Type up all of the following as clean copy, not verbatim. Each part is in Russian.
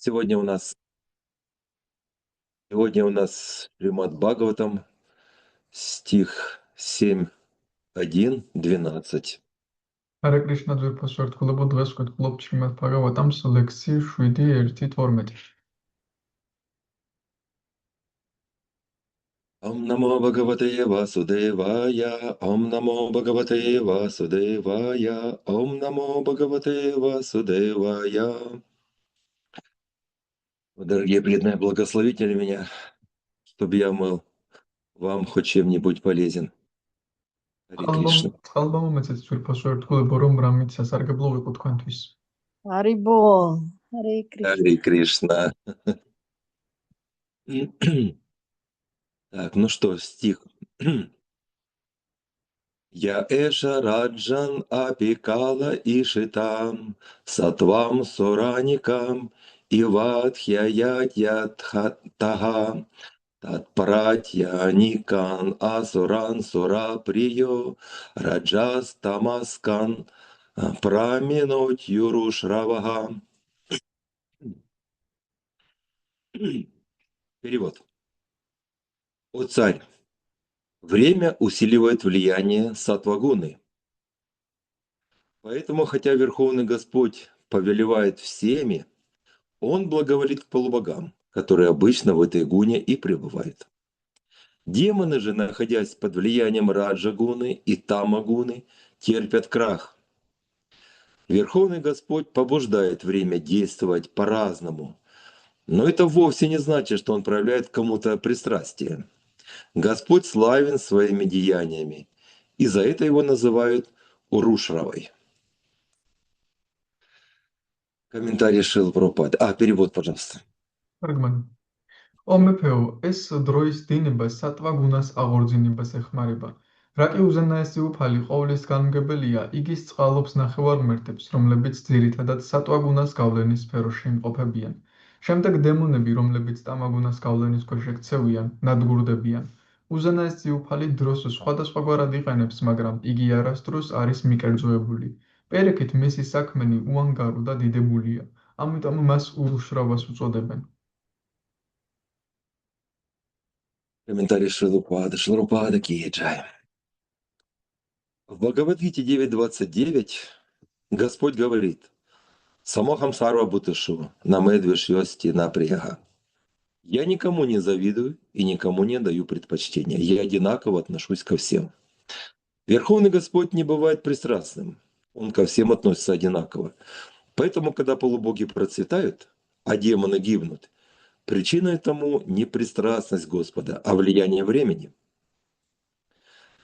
Сегодня у нас, сегодня у нас Шримад Бхагаватам, стих 7:1-12. Hare Krishna ძვირფას შეთქმულებო დღეს ვკითხულობთ შრიმად ბჰაგავატამს ლექსი 7:1-12. Ом намо Бхагавате Васудевая, Ом намо Бхагавате Васудевая, Ом намо Бхагавате Васудевая. Дорогие преданные, благословите ли меня, чтобы я был вам хоть чем-нибудь полезен. Харе Кришна. წყალბამომეცეთ ძვირფას შეთქმულებო რომ რამით სასარგებლო ვიყო თქვენთვის. Харибо, Харе Кришна. Харе Кришна. Так, ну что, стих. Я эша раджан апикала ишитам, сатвам сураникам, ивадхьяятьятхатага, татпаратья никан асуран сура прио, раджас тамаскан, праминуть юрушравага. Перевод. О царь! Время усиливает влияние саттвагуны. Поэтому, хотя Верховный Господь повелевает всеми, Он благоволит к полубогам, которые обычно в этой гуне и пребывают. Демоны же, находясь под влиянием раджагуны и тамагуны, терпят крах. Верховный Господь побуждает время действовать по-разному, но это вовсе не значит, что Он проявляет кому-то пристрастие. Господь славен своими деяниями, и за это его называют Урушравой. Комментарий Шрилы Прабхупады. Перевод, пожалуйста. თარგმანი. ო მეფეო, ეს დროის დინება სატვაგუნას აღორძინებას ეხმარება. რაკი უზენაესი უფალი ყოვლის განმგებელია, იგი სწყალობს ნახევარმართებს, რომლებიც ძირითადად სატვაგუნას გავლენის სფეროში იმყოფებიან. შემდეგ დემონები, რომლებიც ტამაგუნას გავლენის ქვეშ ექცევიან, ნადგურდებიან. უზენაესი უფალი დროს სხვადასხვაგვარად იყენებს, მაგრამ იგი არასდროს არის მიკერძოებული. პერიქით მისი საქმენი უანგარო და დიდებულია, ამიტომ მას ურუშრავას უწოდებენ. Комментарий Шрилы Прабхупады. Шрила Прабхупада ки джай. В Бхагавад-гите 9.29 Господь говорит: «Самохам сарва бутышу, намедвиш йости напряга». Я никому не завидую и никому не даю предпочтения. Я одинаково отношусь ко всем. Верховный Господь не бывает пристрастным. Он ко всем относится одинаково. Поэтому, когда полубоги процветают, а демоны гибнут, причиной тому не пристрастность Господа, а влияние времени.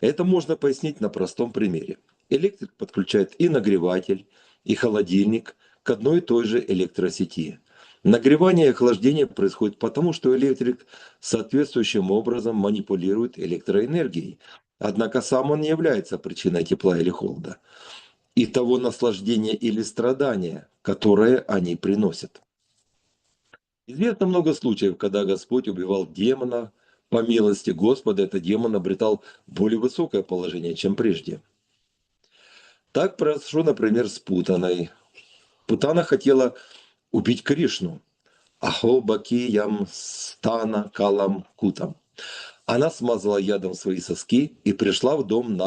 Это можно пояснить на простом примере. Электрик подключает и нагреватель, и холодильник к одной и той же электросети. Нагревание и охлаждение происходит потому, что электрик соответствующим образом манипулирует электроэнергией. Однако сам он не является причиной тепла или холода и того наслаждения или страдания, которое они приносят. Известно много случаев, когда Господь убивал демона. По милости Господа этот демон обретал более высокое положение, чем прежде. Так произошло, например, с Путаной. Путана хотела убить Кришну. Ахо баки стана калам кутам. Она смазала ядом свои соски и пришла в дом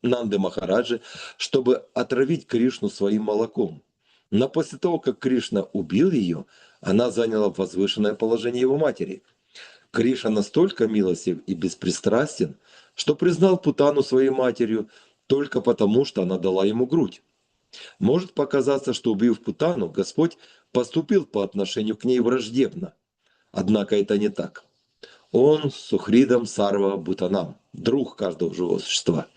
Нанды Махараджи, чтобы отравить Кришну своим молоком. Но после того, как Кришна убил ее, она заняла возвышенное положение его матери. Кришна настолько милостив и беспристрастен, что признал Путану своей матерью только потому, что она дала ему грудь. Может показаться, что, убив Путану, Господь поступил по отношению к ней враждебно. Однако это не так. Он Сухридам Сарва Бутанам, друг каждого живого существа.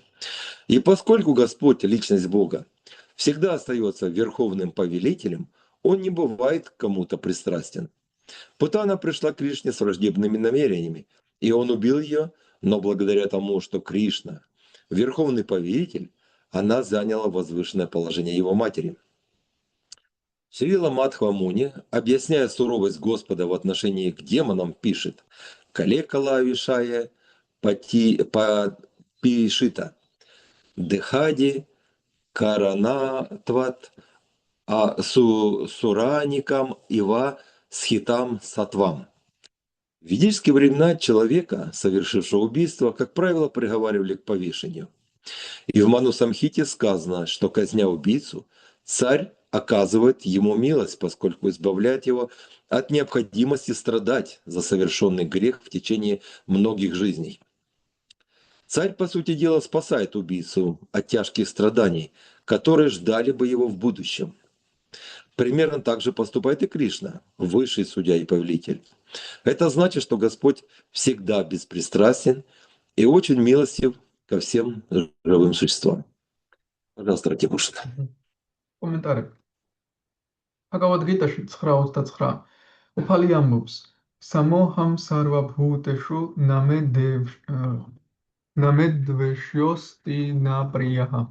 И поскольку Господь, личность Бога, всегда остается верховным повелителем, он не бывает к кому-то пристрастен. Путана пришла к Кришне с враждебными намерениями, и он убил ее, но благодаря тому, что Кришна – верховный повелитель, она заняла возвышенное положение его матери. Шрила Мадхва Муни, объясняя суровость Господа в отношении к демонам, пишет: «Калекала вишая пишита, дехади каранатват сураникам ива схитам, сатвам. В ведические времена человека, совершившего убийство, как правило, приговаривали к повешению. И в Ману Самхите сказано, что, казня убийцу, царь оказывает ему милость, поскольку избавляет его от необходимости страдать за совершенный грех в течение многих жизней. Царь, по сути дела, спасает убийцу от тяжких страданий, которые ждали бы его в будущем. Примерно так же поступает и Кришна, высший судья и повелитель. Это значит, что Господь всегда беспристрастен и очень милостив ко всем живым существам. Пожалуйста, Ратибушин. კომენტარები. Bhagavad Gita-ში 9:29 უფალი ამბობს: "სამოჰამ სარვა ბჰუტეშუ ნამედვეშიოსტინაპრიაჰა".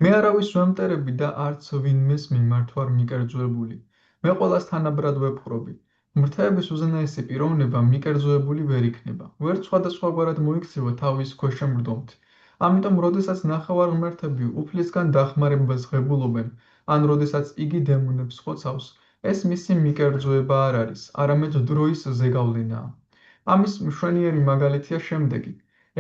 მე არავის ვემტერები და არც ვინმეს მიმართ ვარ მიკერძოებული. მე ყველას თანაბრად ვეპყრობი. მრთეების უზენაესი პიროვნება მიკერძოებული ვერ იქნება. ვერც სხვადასხვაგვარად მოიქცევა თავის ქვეშ მრდომთ. ამიტომ, როდესაც ნახევარ ღმერთები უფლისგან დახმარებას ღებულობენ, ან როდესაც იგი დემონებს ხოცავს, ეს მისი მიკერძოება არ არის, არამედ დროის ზეგავლენაა. ამის მშვენიერი მაგალითია შემდეგი: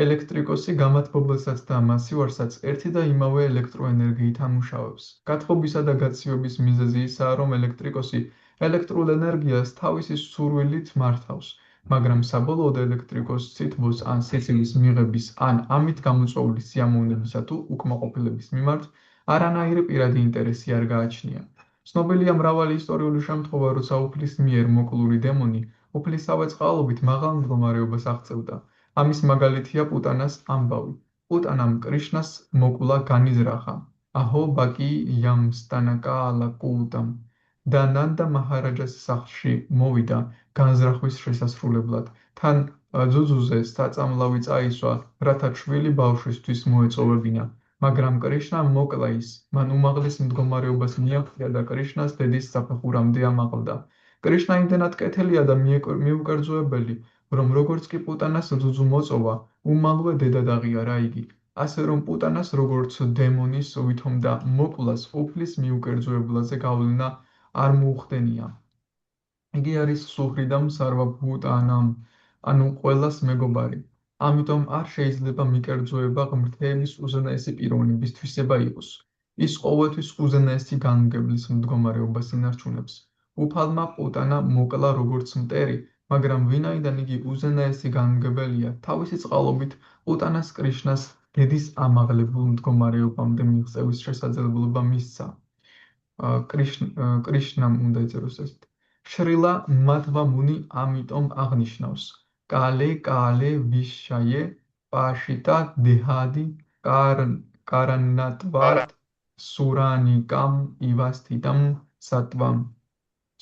ელექტრიკოსი გამათბობელსაც და მასივარსაც ერთი და იმავე ელექტროენერგიით ამუშავებს. გათბობისა და გაცივების მიზეზი ისაა, რომ ელექტრიკოსი ელექტრულ ენერგიას თავისი სურვილით მართავს, მაგრამ საბოლოოდ ელექტრიკოს სითბოს ან სიცივის მიღების ან ამით გამოწვეული სიამოვნებისა თუ უკმაყოფილების მიმართ არანაირი პირადი ინტერესი არ გააჩნია. ცნობილია მრავალი ისტორიული შემთხვევა, როცა უფლის მიერ მოკლული დემონი უფლისავე წყალობით მაღალ მდგომარეობას აღწევდა. ამის მაგალითია პუტანას ამბავი. პუტანამ კრიშნას მოკვლა განიზრახა. აჰო ბაკი იამსტანაკა ალაკუტამ. და ნანდა მაჰარაჯას სახლში მოვიდა განზრახვის შესასრულებლად. თან ძუძუზე საწამლავი წაისვა, რათა ჩვილი ბავშვისთვის მოეწოვებინა. მაგრამ კრიშნამ მოკლა ის, მან უმაღლეს მდგომარეობას მიაღწია და კრიშნას დედის საფეხურამდე ამაყლდა. კრიშნა იმდენად კეთილია და მიუკერძოებელი, რომ როგორც კი პუტანას ძუძუ მოწოვა, უმალვე დედად აღიარა იგი. ასე რომ პუტანას როგორც დემონის ვითომ და მოკვლას უფლის მიუკერძოებლაზე გავლენა არ მოუხდენია. იგი არის სუჰრიდამ სარვაბჰუტანამ, ანუ ყველას მეგობარი. ამიტომ არ შეიძლება მიკერძოება ღმრთების უზენაესი პიროვნების თვისება იყოს. ის ყოველთვის უზენაესი განმგებლის მდგომარეობას ინარჩუნებს. უფალმა პუტანა მოკლა როგორც მტერი, მაგრამ ვინაიდან იგი უზენაესი განმგებელია, თავისი წყალობით პუტანას კრიშნას დედის ამაღლებულ მდგომარეობამდე მიღწევის შესაძლებლობა მისცა. კრიშნამ უნდა ეწეროს ესეთ. შრილა მადჰვა მუნი ამიტომ აღნიშნავს: კალე კალე ვიშაიე პაშიტა დეჰადი კარანატვართ სურანიკამ ივასთიდამ სატვამ.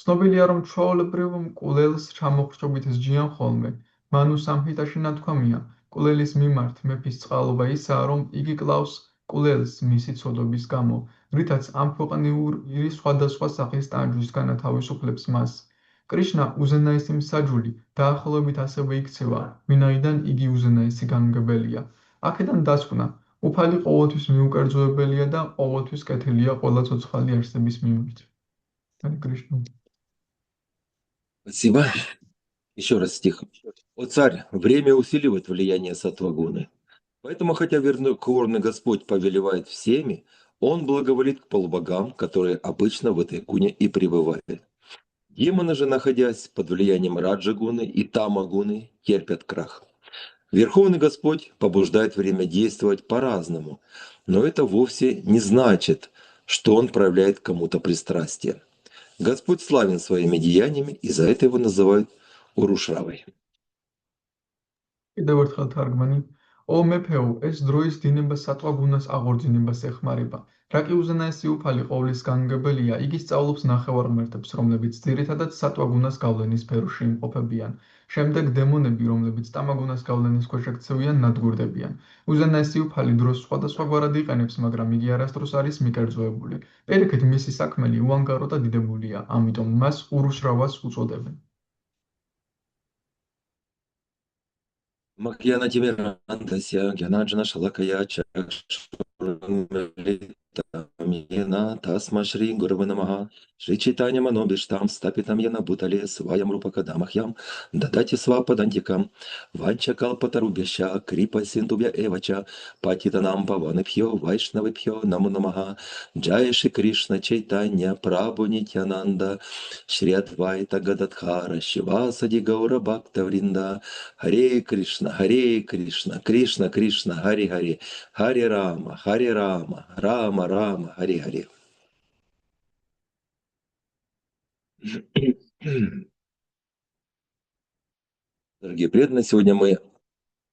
ცნობილია, რომ ჩვეულებრივ მკვლელს ჩამოხრჩობით სჯიან ხოლმე. მანუ სამჰიტაში ნათქვამია: მკვლელის მიმართ მეფის წყალობა ისაა, რომ იგი კლავს მკვლელს მისი ცოდობის გამო, რითაც ამ ქვეყნიური სხვადასხვა სახის ტანჯვის განათავისუფლებს მას. კრიშნა უზენაესი მსაჯული დაახლოებით ასევე იქცევა, ვინაიდან იგი უზენაესი განმგებელია. აქედან დასკვნა, უფალი ყოველთვის მიუკერძოებელია და ყოველთვის კეთილია ყველა ცოცხალი არსების მიმართ. Кришна. Спасибо. Еще раз стих. «О царь, время усиливает влияние саттвагуны. Поэтому, хотя верховный Господь повелевает всеми, он благоволит к полубогам, которые обычно в этой гуне и пребывают. Демоны же, находясь под влиянием раджагуны и тамагуны, терпят крах. Верховный Господь побуждает время действовать по-разному, но это вовсе не значит, что он проявляет кому-то пристрастие. Господь славен своими деяниями, и за это его называют Урушравой». კიდევ ერთხელ თარგმანი. ო მეფეო, ეს დროის დინება სატვაგუნას აღორძინებას ეხმარება. რა კი უზენაესი უფალი ყოვლის განმგებელია, იგი სწავლობს ნახევარ ღმერთებს, რომლებიც ძირითადად სატვაგუნას გავლენის სფეროში იმყოფებიან. შემდეგ დემონები, რომლებიც ტამაგუნას გავლენის ქვეშ ექცევიან, ნადგურდებიან. უზენაესი უფალი დროს სხვადასხვაგვარად იყენებს, მაგრამ იგი არასდროს არის მიკერძოებული. პირიქით, მისი საქმელი უანგარო და დიდებულია, ამიტომ მას ურუშრავას უწოდებენ. Макьяна Тимирандася, Гянаджана Шалакая, Yena tasma Shri Gurava Namaha Shri Chaitanya Manobishtam Stapitam Yena Bhutale Svayam Rupakadamahyam Dadati Svapadantикам Vancha Kalpatarubhya Kripa Sindhubhya Evacha Patitanam Pavanabhyo Vaishnavabhyo Namo Namaha Jai Shri Krishna Chaitanya Prabhu Nityananda Shri Advaita Gadadhara Shivasadi Gaura Bhakta Vrinda Hare Krishna Krishna Krishna Hare Hare Hare Rama, Rama Рама, Хари Хари. Дорогие преданные, сегодня мы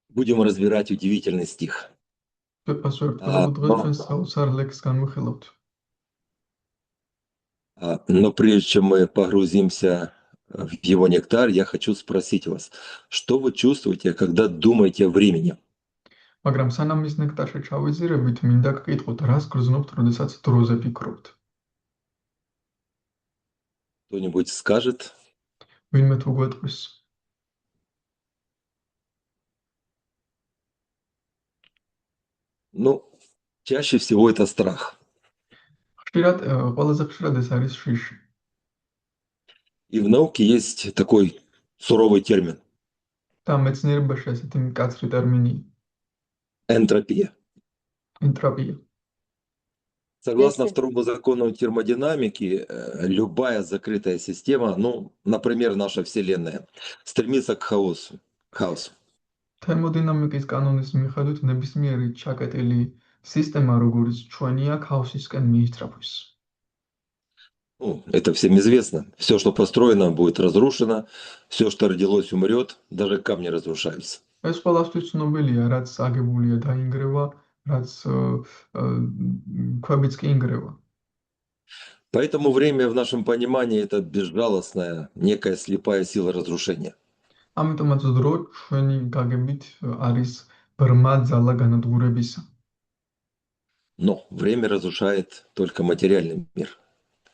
будем разбирать удивительный стих. Но прежде чем мы погрузимся в его нектар, я хочу спросить вас, что вы чувствуете, когда думаете о времени? მაგრამ სანამ ის ნექტარში ჩავიზირებით, მინდა გკითხოთ, რას გრძნობთ, როდესაც დროზე ფიქრობთ? Кто-нибудь скажет? ვინმე თუ გვეტყვის? Ну, чаще всего это страх. ხშირად, ყველაზე ხშირად ეს არის შიში. И в науке есть такой суровый термин. და მეცნიერებაში ესეთი მკაცრი ტერმინია. Энтропия. Энтропия. Согласно второму закону термодинамики, любая закрытая система, ну, например, наша Вселенная, стремится к хаосу. Термодинамიკის კანონის მიხედვით ნებისმიერი ჩაკეტილი სისტემა, როგორც ჩვენია, ქაოსისკენ მიისწრაფვის. Ну, это всем известно. Все, что построено, будет разрушено. Все, что родилось, умрет. Даже камни разрушаются. ეს ყველასთვის ცნობილია, რაც აგებულია დაინგრევა, რაც ქვებიც კი ინგრევა. Поэтому время в нашем понимании это безжалостная, некая слепая сила разрушения. ამიტომაც დრო ჩვენი გაგებით არის ბრმა ძალა განადგურებისა. Но время разрушает только материальный мир.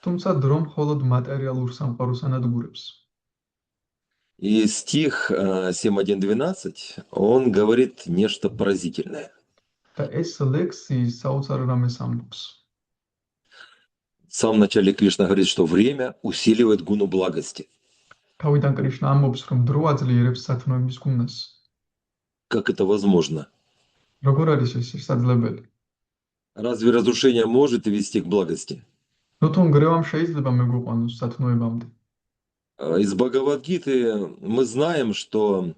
თუმცა დრო მხოლოდ მატერიალურ სამყაროს ანადგურებს. И стих 7.1.12, он говорит нечто поразительное. და ეს ლექსი საოცარ რამეს ამბობს. В самом начале Кришна говорит, что время усиливает гуну благости. თავიდან კრიშნა ამბობს, რომ დრო აძლიერებს სათნოების გუნას. Как это возможно? როგორ არის ეს შესაძლებელი? Разве разрушение может вести к благости? ნუ თუ ნგრევამ შეიძლება მეგვიყვანოს სათნოებამდე. Из Бхагавад-гиты мы знаем, что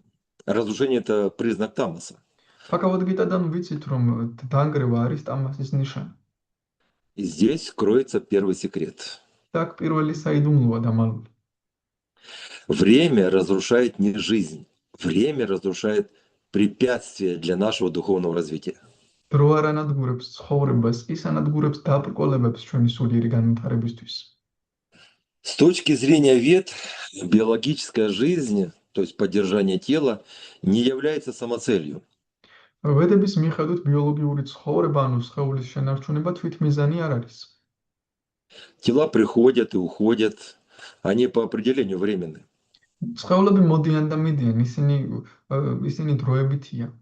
разрушение это признак тамаса. Бхагавад-гитадан ვიცით, რომ დანგრევა არის ტამასის ნიშანი. И здесь кроется первый секрет. Так პირველი საიდუმლოა დამალული. Время разрушает не жизнь. Время разрушает препятствия для нашего духовного развития. დრო არ ანადგურებს ცხოვრებას, ის ანადგურებს დაბრკოლებებს ჩვენი სულიერი განვითარებისთვის. С точки зрения Вед, биологическая жизнь, то есть поддержание тела, не является самоцелью. ვედების მიხედვით ბიოლოგიური ცხოვრება, ანუ სხეულის შენარჩუნება თვითმიზანი არ არის. Тела приходят и уходят, они по определению временны. სხეულები მოდიან და მიდიან, ისინი დროებითია.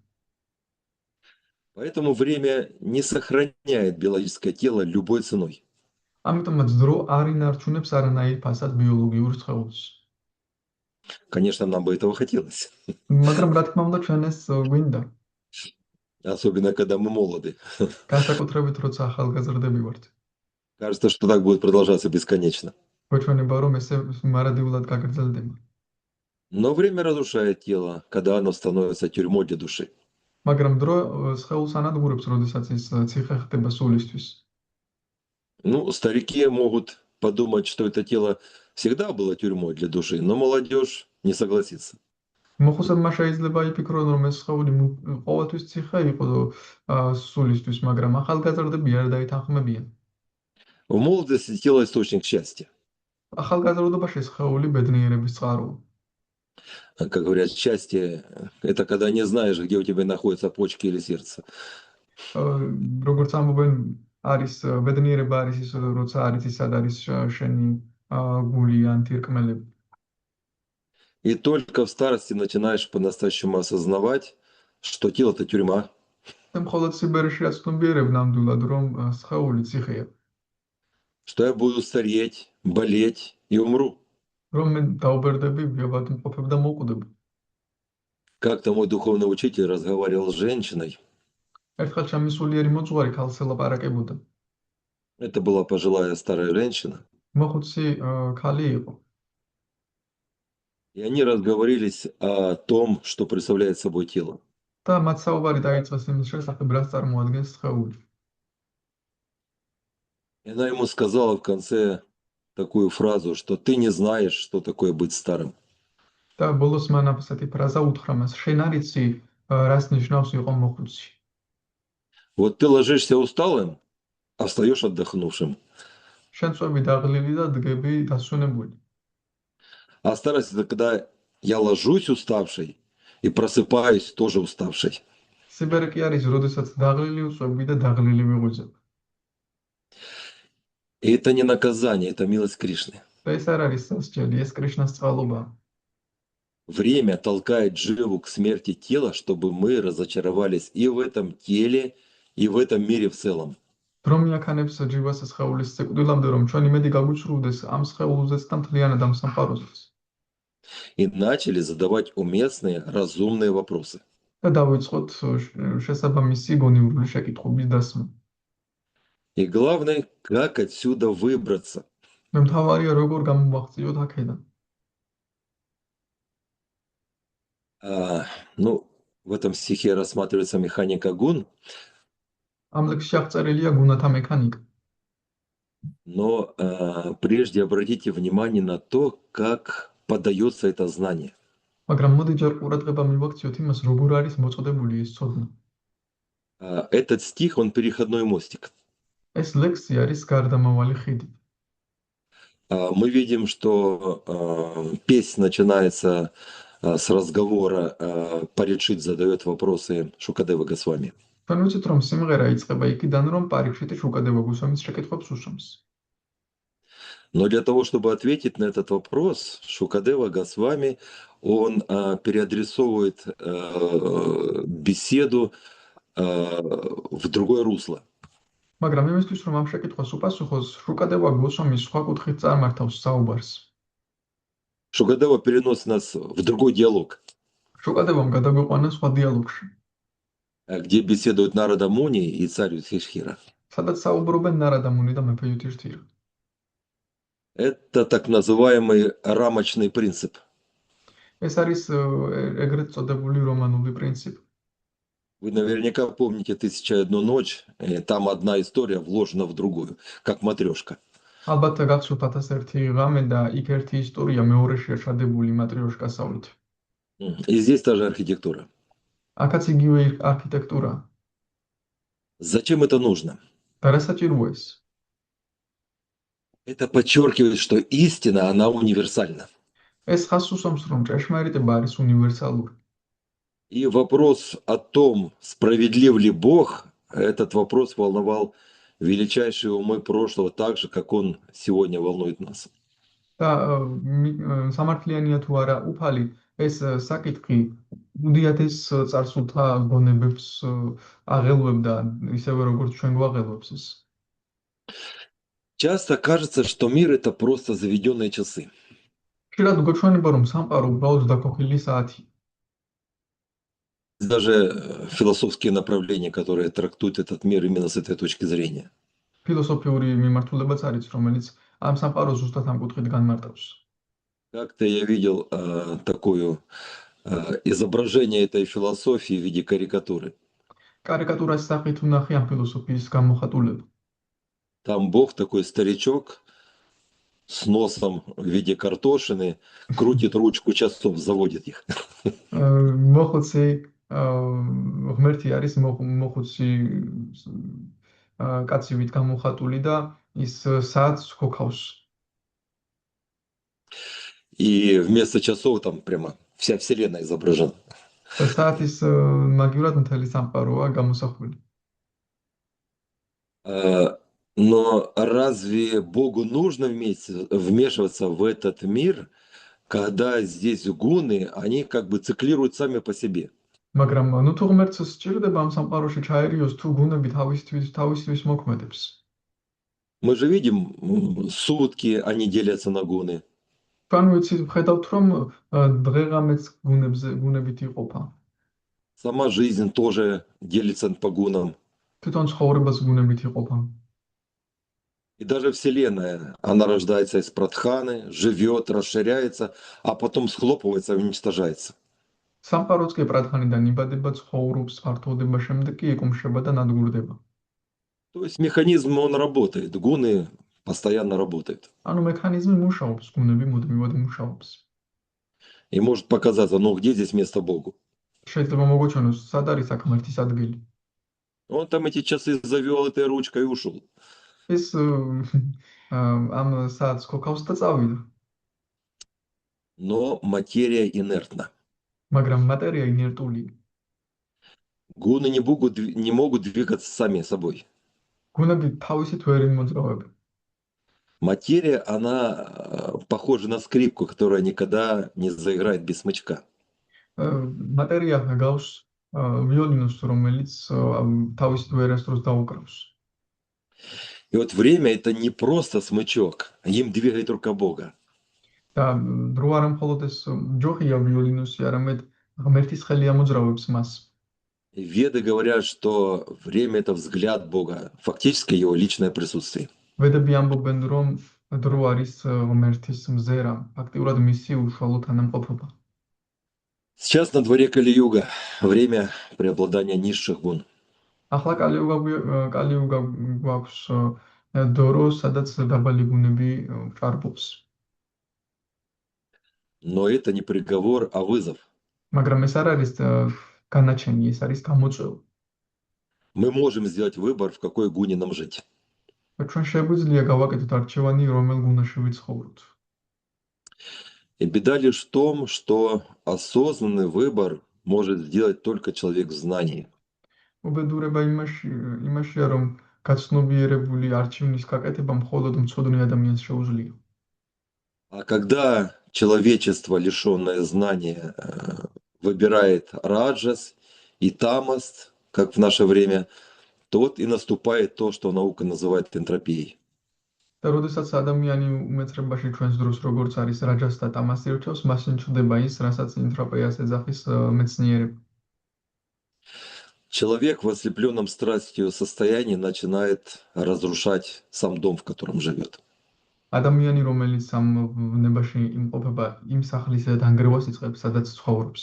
Поэтому время не сохраняет биологическое тело любой ценой. ამიტომაც დრო არ ინარჩუნებს არანაირ ფასად ბიოლოგიურ სხეულს. Конечно, нам бы этого хотелось. მაგრამ რა თქმა უნდა, ჩვენ ეს გვინდა. Особенно, когда мы молоды. განსაკუთრებით, როცა ახალგაზრდები ვართ. Кажется, что так будет продолжаться бесконечно. გვეჩვენება, რომ ესე მარადიულად გაგრძელდება. Но время разрушает тело, когда оно становится тюрьмой для души. მაგრამ დრო სხეულს ანადგურებს, როდესაც ის ციხე ხდება სულისთვის. Ну, старики могут подумать, что это тело всегда было тюрьмой для души, но молодежь не согласится. მოხუცებმა შეიძლება იფიქრონ, რომ ეს სხეული ყოველთვის ციხე იყო სულისთვის, მაგრამ ახალგაზრდები არ დაითანხმებიან. В молодости тело источник счастья. ახალგაზრდობაში სხეული ბედნიერების წყაროა. Как говорят, счастье – это когда не знаешь, где у тебя находятся почки или сердце. როგორც ამბობენ, არის ბედნიერება არის ის, როცა არის ის, სად არის შენი გული ან თირკმელები. И только в старости начинаешь по-настоящему осознавать, что тело – это тюрьма. და მხოლოდ სიბერეში რაც ვთვლიან ნამდვილად, რომ სხეული ციხეა, что я буду стареть, болеть и умру. რომ მე დაუბერდები, ავადმყოფები და მოვკვდები. Как-то мой духовный учитель разговаривал с женщиной. ერთხელ ჩემი სულიერი მოძღვარი ქალს ელაპარაკებოდა. Это была пожилая старая женщина. მოხუცი ქალი იყო. И они разговорились о том, что представляет собой тело. და მათ საუბარი დაიწყეს იმის შესახებ, რაც წარმოადგენს სხეული. И она ему сказала в конце такую фразу, что ты не знаешь, что такое быть старым. და ბოლოს მან ასეთი ფრაზა უთხრა მას, შენ არ იცი, რას ნიშნავს იყო მოხუცი. Вот ты ложишься усталым, а встаешь отдохнувшим. შენ წვები დაღლილი და დგები დასვენებული. А старость — это когда я ложусь уставший и просыпаюсь тоже уставший. სიბერე კი არის, როდესაც დაღლილი უწვევი და დაღლილი მიღვიძებ. И это не наказание, это милость Кришны. და ეს არ არის სასჯელი, ეს კრიშნას წყალობაა. Время толкает Дживу к смерти тела, чтобы мы разочаровались и в этом теле, и в этом мире в целом. დრო მიაქანებს ჯივას სხეულის სიკვდილამდე, რომ ჩვენ იმედი გაგვიცრუდეს ამ სხეულზეც და მთლიანად ამ სამყაროზეც. И начали задавать уместные, разумные вопросы. და დავიწყოთ შესაბამისი გონივრული შეკითხვების დასმა. И главное, как отсюда выбраться. მე მთავარია როგორ გამოვაღწიოთ აქედან. Ну, в этом стихе рассматривается механика гун, ამ ლექსში აღწერილია გუნათა მექანიკა. но прежде обратите внимание на то, как подается это знание. მაგრამ მოდი ჯერ ყურადღება მივაქციოთ იმას, როგორ არის მოწყდებული ეს ცოდნა. Этот стих, он переходной мостик. ეს ლექსი არის გარდამავალი ხიდი. Мы видим, что песня начинается с разговора, Парикшит задает вопросы Шукадева Госвами. ჩვენ ვიცით, რომ სიმღერა იწყება იქიდან, რომ პარიქშიტი შუკადევა გოსვამის შეკითხვებს უშამს. Но для того, чтобы ответить на этот вопрос, Шукадева Госвами, он переадресовывает беседу в другое русло. მაგრამ იმისთვის, რომ ამ შეკითხვას უპასუხოს, შუკადევა გოსვამი სხვა კუთხით წარმართავს საუბარს. Шукадева переносит нас в другой диалог, შუკადევამ გადაგვიყვანა სხვა დიალოგში, где беседуют Нарада Муни и царь Юдхишхира. სადაც საუბრობენ ნარადა მუნი და მეფე იუდhishthira. Это так называемый рамочный принцип. ეს არის ეგრეთ წოდებული რომანული პრინციპი. Вы наверняка помните «1001 ночь», там одна история вложена в другую, как матрешка. ალბათ გახსოვთ 1001 ღამე და იქ ერთი ისტორია მეორეშია შადებული მატრიოშკასავლით. И здесь та же архитектура. აქაც იგივე არქიტექტურა. Зачем это нужно? და რა საჭიროა ეს? Это подчеркивает, что истина, она универсальна. ეს ხაზს უსვამს, რომ ჭეშმარიტება არის უნივერსალური. И вопрос о том, справедлив ли Бог, этот вопрос волновал величайшие умы прошлого, так же, как он сегодня волнует нас. და სამართლიანია თუ არა უფალი, ეს საკითხი უდიათეს წარსულთა გონებებს აღელვებდა, ისევე როგორც ჩვენ გვაღელვებს ეს. Часто кажется, что мир — это просто заведенные часы. ხშირად გვეჩვენება, რომ სამყარო უბრალოდ დაქოხილი საათი. Даже философские направления, которые трактуют этот мир именно с этой точки зрения. ფილოსოფიური მიმართულებაც არის, რომელიც ამ სამყაროს ზუსტად ამ კუთხით განმარტავს. Как-то я видел такое изображение этой философии в виде карикатуры. კარიკატურას სახით ვნახე ამ ფილოსოფიის გამოხატულება. Там Бог такой старичок с носом в виде картошины, крутит ручку часов, заводит их. მოხუცი ღმერთი არის მოხუცი კაცივით გამოხატული და ის საათს ხოქავს. И вместо часов там прямо вся вселенная изображена. და საათის მაგივრად მთელი სამყაროა გამოსახული. Но разве Богу нужно вмешиваться в этот мир, когда здесь гуны, они как бы циклируют сами по себе? მაგრამ ნუ თუ ღმერთს სჭირდება ამ სამყაროში ჩაერიოს თუ გუნები თავისთვის მოქმედებს. Мы же видим, сутки они делятся на гуны. თქვენ ვიცით, ხედავთ რომ დღეღამეც გუნებით იყოფა. Сама жизнь тоже делится по гунам. თვითონ ცხოვრებას გუნებით იყოფა. И даже Вселенная, она рождается из прадханы, живет, расширяется, а потом схлопывается и уничтожается. სამყაროც კი პრადხანიდან იბადება, ცხოვრობს, ფართოვდება, შემდეგ კი ეკუმშება და ნადგურდება. То есть механизм, он работает, гуны постоянно работают. ანუ მექანიზმი მუშაობს, გუნები მუდმივად მუშაობს. И может показаться, ну где здесь место Богу? შეიძლება მოგოჩვენოს, სად არის აქ ღმერთის ადგილი. Он там эти часы завел этой ручкой и ушел. ის ამ საათს ქოქავს და წავიდა. Но материя инертна. მაგრამ მატერია ინერტულია. Гуны не могут двигаться сами собой. გუნები თავისით ვერ იმოძრავებენ. Материя, она похожа на скрипку, которая никогда не заиграет без смычка. მატერია გავს ვიოლინოს, რომელიც თავისით ვერასდროს დაუკრავს. И вот время это не просто смычок, им двигает рука Бога. და დრო არ მხოლოდ ეს ჯოხია ვიოლინოსი, არამედ ღმერთის ხელი ამოძრავებს მას. И Веды говорят, что время это взгляд Бога, фактически его личное присутствие. ვედები ამბობენ, რომ დრო არის ღმერთის მზერა, ფაქტიურად მისი უშუალო თანამყოფობა. Сейчас на дворе Кали-юга, время преобладания низших гун. ახლა კალიუგა გვაქვს დრო, სადაც დაბალი გუნები ჭარბობს. Но это не приговор, а вызов. მაგრამ ეს არ არის განაჩენი, ეს არის გამოწვევა. Мы можем сделать выбор, в какой гуне нам жить. ჩვენ შეგვიძლია გავაკეთოთ არჩევანი, რომელ გუნაში ვიცხოვროთ. И беда лишь в том, что осознанный выбор может сделать только человек в знании. უბედურება იმაშია, რომ გაცნობიერებული არჩევნის გაკეთება მხოლოდ მცოდნე ადამიანს შეუძლია. А когда человечество, лишенное знания, выбирает раджас и тамас, как в наше время, то вот и наступает то, что наука называет энтропией. და როდესაც ადამიანი უმეცრებაში ჩვენს დროს როგორც არის რაჯას და ტამასი რჩევს, მასში ჩნდება ის, რასაც ენტროპიას ეძახის მეცნიერება. Человек в ослепленном страстью состоянии начинает разрушать сам дом, в котором живет. ადამიანი, რომელიც ამ ვნებაში იმყოფება, იმ სახლის დანგრევას იწყებს, სადაც ცხოვრობს.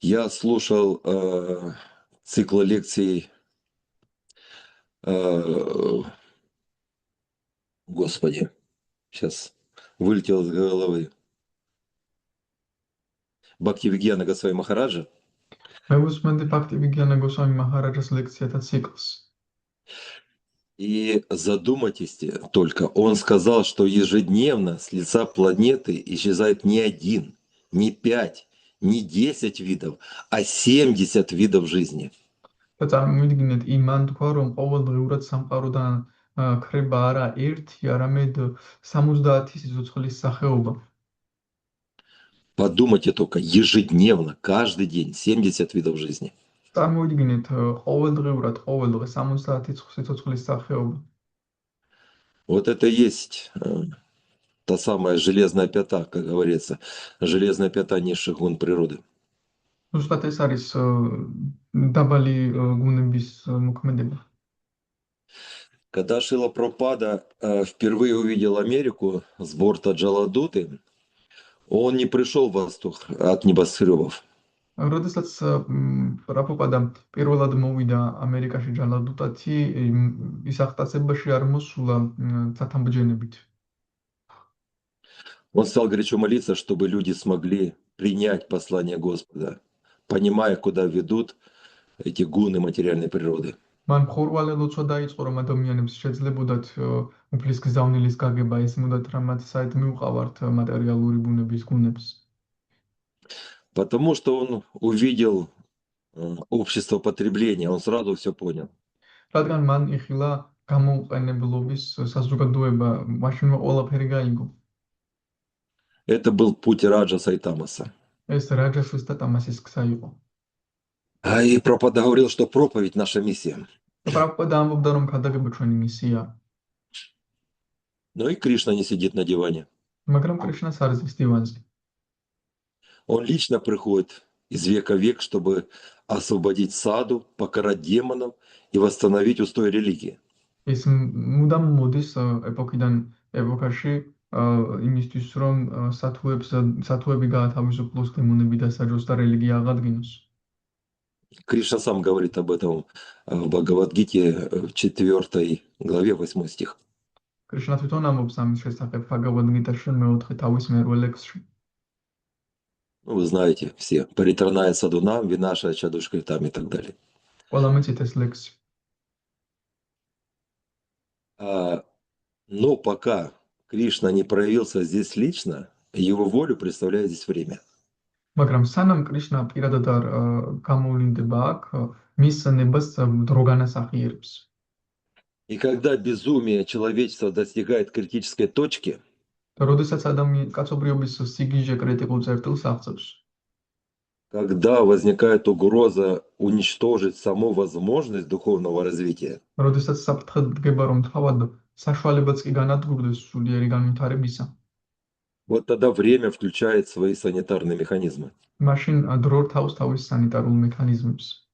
Я слушал цикл лекций, господи, сейчас вылетел из головы, Бхактивигьяна Госвами Махараджа. მე ვუსმენდი ფაქტივიგიანა გოსვამი მაჰარაჯას ლექციათა ციკლს. И задумайтесь только, он сказал, что ежедневно с лица планеты исчезает не 1, не 5, не 10 видов, а 70 видов жизни. და წარმოვიდგინეთ, იმან თქვა, რომ ყოველდღიურად სამყაროდან ქრება არა 1, არამედ 70 სიცოცხლის სახეობა. Подумайте только, ежедневно, каждый день 70 видов жизни. წარმოვიდგინეთ, ყოველდღიურად, ყოველ დღე 70 სიცოცხლის სახეობა. Вот это и есть та самая железная пята, как говорится, железная пята низших гун природы. ზუსტად ეს არის დაბალი გუნების მოქმედება. Когда Шрила Прабхупада впервые увидел Америку с борта Джаладуты, он не пришел в восторг от небоскребов. როდესაც პრაბჰუპადა პირველად მოვიდა ამერიკაში ჯალადუტათი, ის აღტაცებაში არ მოსულა ცათამბჯენებით. Он стал горячо молиться, чтобы люди смогли принять послание Господа, понимая, куда ведут эти гуны материальной природы. მან მხურვალე ლოცვა დაიწყო, რომ ადამიანებს შეძლებოდათ უფლის გზავნილის გაგება, ესმოდათ რამაც საით მიუყავართ მატერიალური ბუნების გუნებს. Потому что он увидел общество потребления, он сразу все понял. რადგან მან იხილა გამოუყენებლობის საზოგადოება, მაშინვე ყველაფერი გაიგო. Это был путь Раджаса и Тамаса. ეს რაჯაშვის და ტამასის გზა იყო. А и Прабхупада говорил, что проповедь наша миссия. და პრაბჰუპადა ამბობდა, რომ ქადაგება ჩვენი მისია, Но и Кришна не сидит на диване. მაგრამ კრიშნას არ ზის დივანზე. Он лично приходит из века в век, чтобы освободить саду, покарать демонов и восстановить устой религии. ის მუდამ მოდის ეპოქიდან ეპოქაში იმისთვის, რომ სათუები გაათავისუფლოს, დემონები დასაჯოს და რელიგია აღადგინოს. Кришна сам говорит об этом в Бхагавад-гите в 4 главе 8 стих. კრიშნა თვითონ ამბობს ამის შესახებ ბჰაგავად-გიტაში 4 თავის მერვე ლექსში. Ну, вы знаете все. Паритраная садунам, винаша чадушкритам и так далее. ყველა მეცით ეს ლექსი. Но пока Кришна не проявился здесь лично, его волю представляет здесь время. მაგრამ სანამ კრიშნა პირადად არ გამოვლინდება აქ, მის ნებას დრო განასახიერებს. И когда безумие человечества достигает критической точки, და როდესაც კაცობრიობის სიგიჟე კრიტიკულ წერტილს აღწევს, когда возникает угроза уничтожить саму возможность духовного развития, როდესაც საფრთხედ დგება, რომ თავად საშუალებაც კი განადგურდეს სულიერი განვითარებისა, вот тогда время включает свои санитарные механизмы. მაშინ დრო რთავს თავის სანიტარულ მექანიზმებს.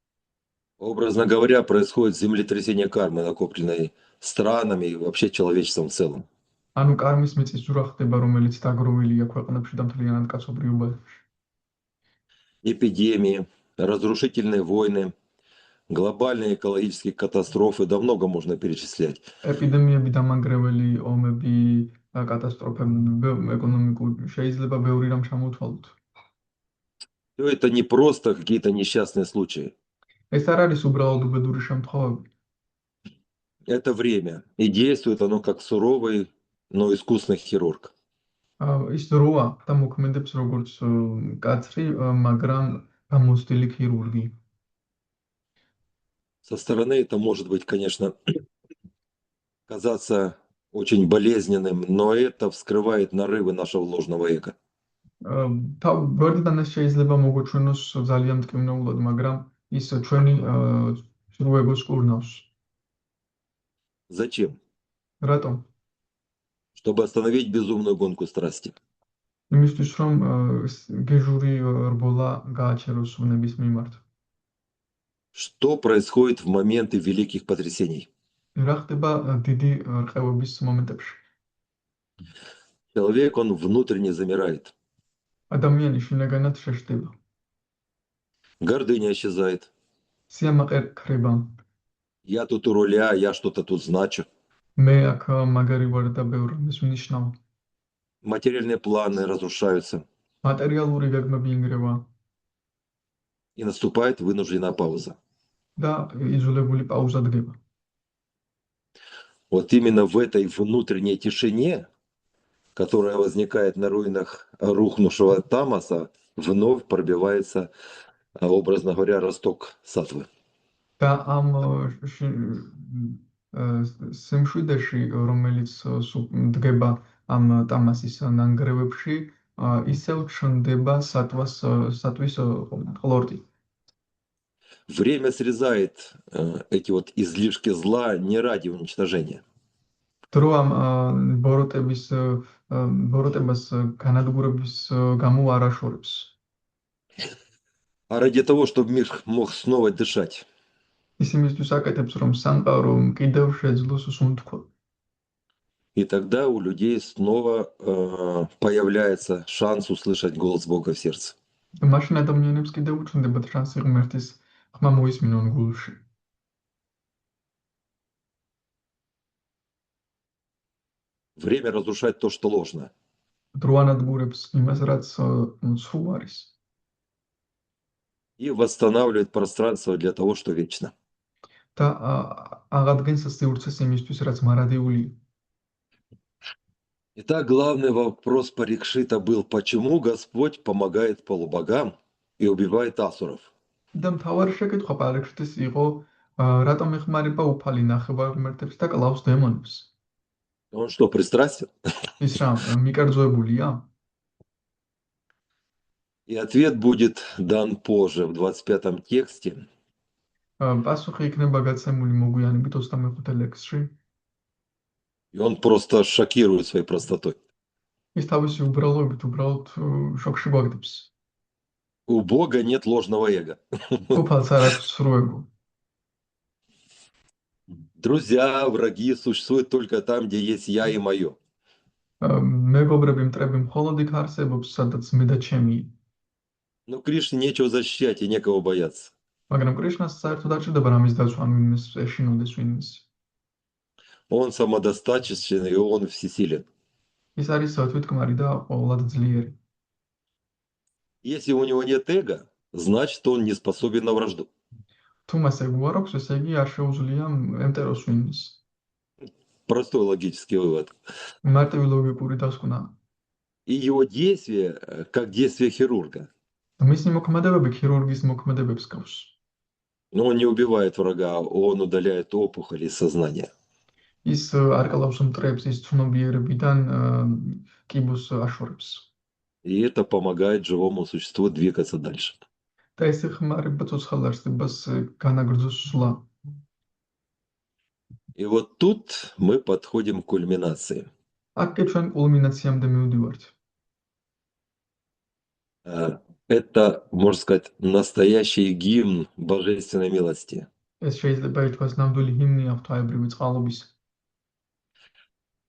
Образно говоря, происходит землетрясение кармы, накопленной странами и вообще человечеством в целом. ანუ კარმის მიწისძვრა ხდება, რომელიც დაგროვილია ქვეყნებში და მთლიანად კაცობრიობაში. Эпидемии, разрушительные войны, глобальные экологические катастрофы, да много можно перечислять. ეპიდემიები, დამანგრეველი ომები, კატასტროფები, ეკონომიკური შეიძლება ბევრი რამ ჩამოთვალოთ. Все это не просто какие-то несчастные случаи. ეს არ არის უბრალოდ უბედური შემთხვევები. Это время. И действует оно как суровый, но искусный хирург. ის დროა და მოქმედებს როგორც კაცრი, მაგრამ გამოცდილი ქირურგი. Со стороны это может быть, конечно, казаться очень болезненным, но это вскрывает нарывы нашего ложного эго. გვერდიდან ეს შეიძლება მოგოჩვენოს ძალიან მტკივნეულად, მაგრამ ის ჩვენი სრულ ეგოს კურნავს. Зачем? რატომ? Чтобы остановить безумную гонку страсти. იმისთვის, რომ გეჟური რბოლა გააჩეროს უნების მიმართ. Что происходит в моменты великих потрясений? რა ხდება დიდი რყევების მომენტებში? Человек, он внутренне замирает. ადამიანი შინაგანად შეშტება. Гордыня исчезает. სიამაყე ქრება. Я тут у руля, я что-то тут значу. მე აქ მაგარი ვარ და ბევრ რამეს ვნიშნავ. Материальные планы разрушаются. მატერიალური გეგმები ინგრევა И наступает вынужденная пауза. და იძულებული პაუზა დგება. Вот именно в этой внутренней тишине, которая возникает на руинах рухнувшего Тамаса, вновь пробивается, образно говоря, росток сатвы. და ამ სიმშვიდეში, რომელიც დგება ამ ტამასის ნანგრევებში, ისევ ჩნდება სატვის ყლორტი. Время срезает эти вот излишки зла не ради уничтожения. დრო ამ ბოროტებას განადგურების გამო არ აშორებს. А ради того, чтобы мир мог снова дышать. ის იმისთვის აკეთებს, რომ სამყარო კიდევ შეძლოს სუნთქვა. И тогда у людей снова появляется шанс услышать голос Бога в сердце. მაშინ ადამიანებს კიდევ უჩნდებათ შანსი ღმერთის ხმა მოისმინონ გულში. Время разрушает то, что ложно. დრო ანადგურებს იმას, რაც ცრუ არის. И восстанавливает пространство для того, что вечно. და აღადგენს სივრცეს იმისთვის, რაც მარადიულია. Итак, главный вопрос Парикшита был, почему Господь помогает полубогам и убивает асуров? და მთავარი შეკითხვა პარიქშტის იყო, რატომ ეხმარება უფალი ნახევარღმერთებს და კლავს დემონებს? Он что, пристрастен? ის რა, მიკერძოებულია? И ответ будет дан позже, в 25-м тексте. პასუხი იქნება გაცემული მოგვიანებით 25 ლექსში. И он просто шокирует своей простотой. ის თავისი უბრალოებით უბრალოდ შოკში გვაგდებს. У Бога нет ложного эго. უფალს არ აქვს სრუეგო. Друзья, враги существуют только там, где есть я и мое. მეგობრები მტრები მხოლოდ იქ არსებობს, სადაც მე და ჩემი. Но Кришне нечего защищать и некого бояться. მაგრამ კრიშნას საერთოდ არ ჭირდება რამის დაცვა, ან ვინმეს ეშინოდეს ვინმეს. Он самодостаточен, и он всесилен. ის არის თვითკმარი და ყოველად ძლიერი. Если у него нет эго, значит, он не способен на вражду. თუ მას ეგო არ აქვს, ესე იგი არ შეუძლია ემტეროს ვინმეს. Простой логический вывод. მარტივი ლოგიკური დასკვნა. И его действие, как действие хирурга. მისი მოქმედებები ქირურგის მოქმედებებს გავს. Но он не убивает врага, он удаляет опухоли из сознания. ის არ კლავს მტრებს, ის ცნობიერებიდან კიბოს აშორებს. И это помогает живому существу двигаться дальше. და ეს ეხმარება ცოცხალ-არსებას განაგრძოს სვლა. И вот тут мы подходим к кульминации. აქ კი ჩვენ კულმინაციამდე მივდივართ. Это, можно сказать, настоящий гимн божественной милости. ეს შეიძლება ითქვას ნამდვილი ჰიმნი ღვთაებრივი წყალობის.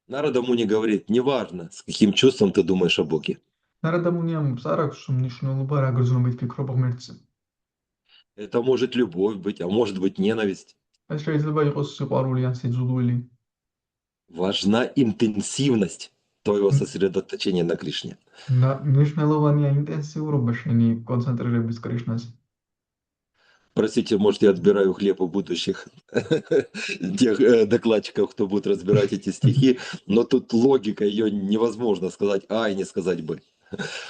Нарада Муни говорит, неважно, с каким чувством ты думаешь о Боге. ნარადა მუნიამს არ აქვს მნიშვნელობა რა გრძნობით ფიქრობ ღმერთზე. Это может любовь быть, а может быть ненависть. ეს შეიძლება იყოს სიყვარული ან სიძულვილი. Важна интенсивность твоего сосредоточения на Кришне. მნიშვნელოვანია ინტენსიურობა შენი კონცენტრირების კრიშნაზე. Простите, может, я отбираю хлеб у будущих тех докладчиков, кто будет разбирать эти стихи, но тут логика, ее невозможно сказать А и не сказать Б.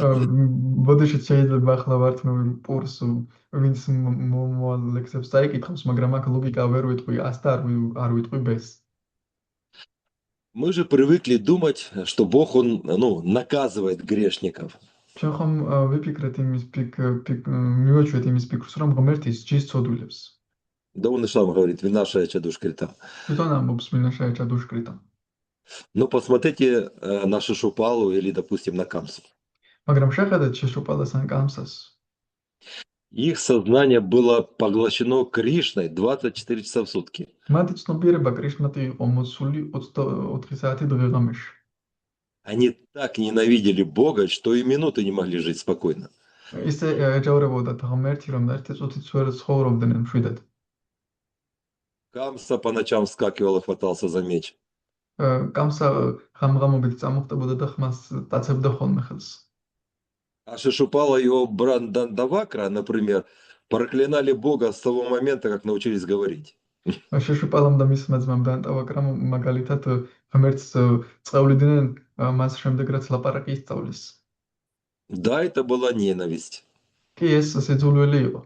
ბოდიშიც შეიძლება ახლა ვართმევი პურს ვინც ლექსებს დაიკითხავს, მაგრამ აქ ლოგიკა ვერ ვიტყვი A-ს და არ ვიტყვი B-ს. Мы же привыкли думать, что Бог, Он наказывает грешников. ჩვენ ხომ ვიფიქრეთ მივაჩვეთ იმის ფიქრს, რომ ღმერთი სჯის ცოდვილებს. Да он и сам говорит, винашая чадушкрита. თვითონ ამბობს მინაშა ჩადუშკრიტა. Но посмотрите на Шишупалу или, допустим, на Камсу. მაგრამ შეხედეთ შეშუპალას ან კამსას. Их сознание было поглощено Кришной 24 часа в сутки. მათი ცნობიერება კრიშნათი იყო მოსული 24 საათი დღე-ღამეში. Они так ненавидели Бога, что и минуты не могли жить спокойно. ისე ეჯავრებოდათ ღმერთი, რომ ერთი წუთიც ვერ ცხოვრობდნენ მშვიდად. Камса по ночам вскакивал и хватался за меч. კამსა ღამღამობით წამოხტებოდა და ხმას დაცებდა ხოლმე ხელს. А Шишупала и его брат Дандавакра, например, проклинали Бога с того момента, как научились говорить. შეშუპალამ და მისმა ძმამ დანტავაკრამ მაგალითად ღმერთს წავლიდნენ მას შემდეგ რაც ლაპარაკი ისწავლეს. Да, это была ненависть. კი ეს სიძულვილი იყო.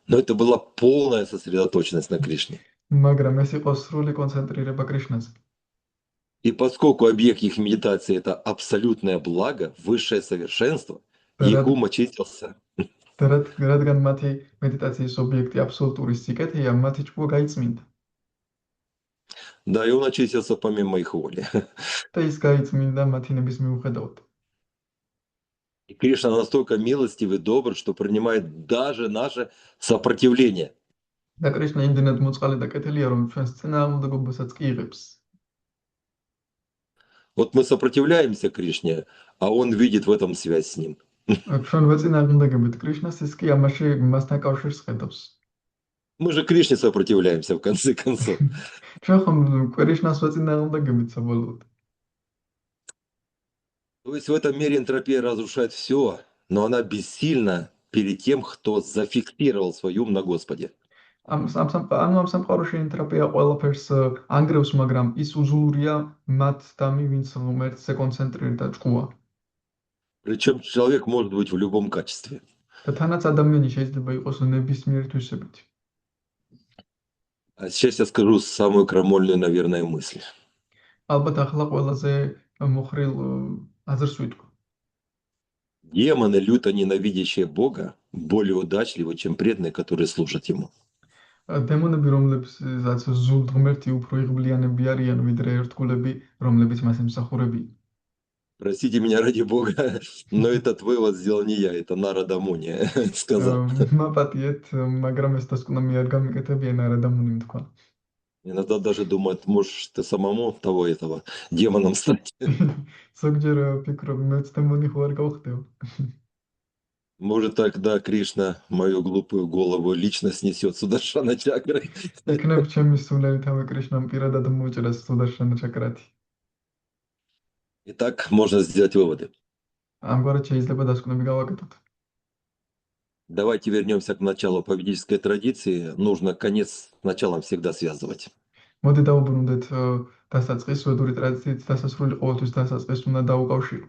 Но это была полная сосредоточенность на Кришне. მაგრამ ეს იყო სრული კონცენტრირება კრიშნაზე. И поскольку объект их медитации это абсолютное благо, высшее совершенство, их ум очистился. რადგან მათი მედიტაციის ობიექტი აბსოლუტური სიკეთეა, მათი ჭკუა გაიწმინდა. Да, и он очистился помимо их воли. და ის გაიწმინდა მათი ნების მიუხედავად. И Кришна настолько милостив и добр, что принимает даже наше сопротивление. და კრიშნა იმდენად მოწყალე და კეთილია, რომ ჩვენს წინააღმდეგობასაც კი იღებს. Вот мы сопротивляемся Кришне, а он видит в этом связь с ним. ჩვენ ვეწინააღმდეგებით კრიშნას, ის კი ამაში მასთან კავშირს ხედავს. Мы же Кришне сопротивляемся в конце концов. ჩვენ ხომ კრიშნას ვეწინააღმდეგებით საბოლოოდ. То есть в этом мире энтропия разрушает все, но она бессильна перед тем, кто зафиксировал свой ум на Господе. ამ სამყაროში ენტროპია ყველაფერს ანგრევს, მაგრამ ის უზურია მათ დამი, ვინც ღმერთზე კონცენტრირდა ჭკუა. Причем человек может быть в любом качестве. და თანაც ადამიანი შეიძლება იყოს ნებისმიერ თვისებით. А сейчас я скажу самую крамольную, наверное, мысль. ალბათ ახლა ყველაზე მოხრილ აზრს ვიტყვი. Демоны, люто ненавидящие Бога, более удачливы, чем преданные, которые служат Ему. დემონები, რომლებსაც ზუსტ ღმერთი უფრო იღბლიანები არიან, ვიდრე ერთგულები, რომლებიც მას ემსახურებიან. Простите меня ради Бога, но этот вывод сделал не я, это Нарада Муни сказал. მაპატიეთ, მაგრამ ეს დასკვნა მე არ გამიკეთებიან, არადამონიმ თქვა. Иногда даже думают, может, ты самому того этого демоном стать. ზოგჯერ ფიქრობ, მეც დემონი ხო არ გავხდეო. Может, тогда Кришна мою глупую голову лично снесет Сударшана чакрой. იქნებ ჩემი სულელი თავი კრიშნამ პირადად მოუჭრას სუდარშანა ჩაკრათი. И так можно сделать выводы. ამგვარად შეიძლება დასკვნები გავაკეთოთ. Давайте вернемся к началу поведической традиции. Нужно конец с началом всегда связывать. მოდი დავუბრუნდეთ დასაწყის ვედური ტრადიციით დასასრული ყოველთვის დასაწყის უნდა დაუკავშირო.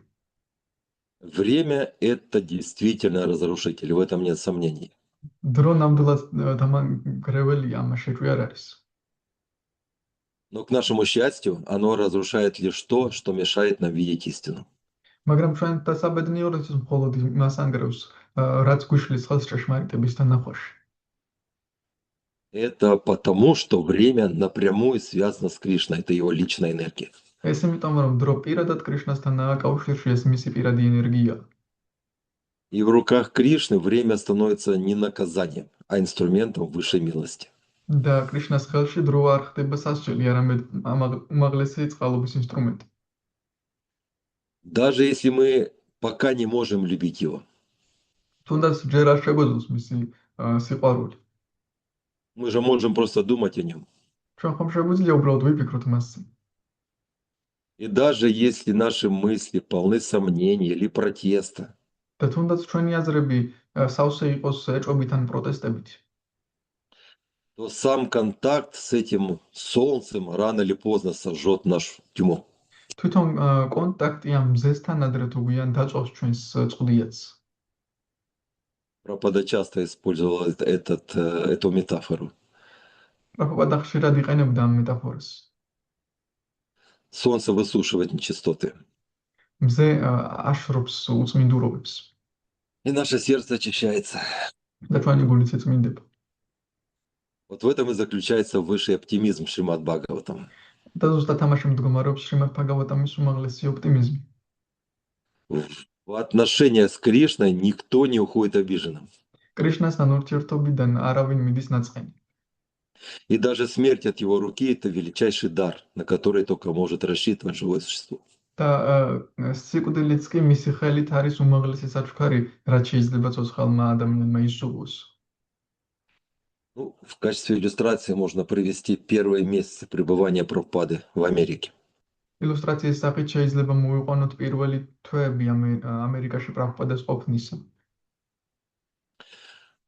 Время – это действительно разрушитель, в этом нет сомнений. დრო ნამდვილად დამანგრეველია, ამას შეჭვი არ არის. Но, к нашему счастью, оно разрушает лишь то, что мешает нам видеть истину. მაგრამ ჩვენ დასაბედნიეროდეს მხოლოდ იმას ანგრევს, რაც გვიშლის ხელს ჭეშმარიტების თანახვაში. Это потому, что время напрямую связано с Кришной, это его личная энергия. ეს იმიტომ, რომ დრო პირადად კრიშნასთანაა კავშირში, ეს მისი პირადი ენერგია. И в руках Кришны время становится не наказанием, а инструментом высшей милости. და კრიშნას ხელში დრო არ ხდება სასჯელი, არამედ უმაღლესი წყალობის ინსტრუმენტი. Даже если мы пока не можем любить его, თუნდაც ჯერ არ შეგვეძლოს მისი სიყვარული. мы же можем просто думать о нем. ჩვენ ხომ შეგვიძლია უბრალოდ ვიფიქროთ მასზე. И даже если наши мысли полны сомнений или протеста, და თუნდაც ჩვენი აზრები სავსე იყოს ეჭვობით ან პროტესტებით, то сам контакт с этим солнцем рано или поздно сожжет нашу тьму. თვითონ კონტაქტი ამ მზესთან ადრე თუ გვიან დაწვავს ჩვენს წყდიაც. Прабхупада часто использовал эту метафору. პრაბჰუპადა ხშირად იყენებდა ამ მეტაფორას. Солнце высушивает нечистоты. მზე აშრობს უწმინდურობებს И наше сердце очищается. და ჩვენი გულიც ეწმინდება. Вот в этом и заключается высший оптимизм Шримад Бхагаватам. და ზუსტად ამაში მდგომარეობს შრიმად ბჰაგავატამის უმაღლესი ოპტიმიზმი. В отношениях с Кришной никто не уходит обиженным. კრიშნასთან ურთიერთობიდან არავინ მიდის ნაწყენი. И даже смерть от его руки – это величайший дар, на который только может рассчитывать живое существо. და სიკვდილიც კი მისი ხელით არის უმაღლესი საჩუქარი, რაც შეიძლება ცოცხალმა ადამიანმა იზრუნოს. Ну, в качестве иллюстрации можно привести первые месяцы пребывания Прабхупады в Америке. ილუსტრაციის სახით შეიძლება მოვიყვანოთ პირველი თვეები ამერიკაში პრაბჰუპადას ყოფნისა.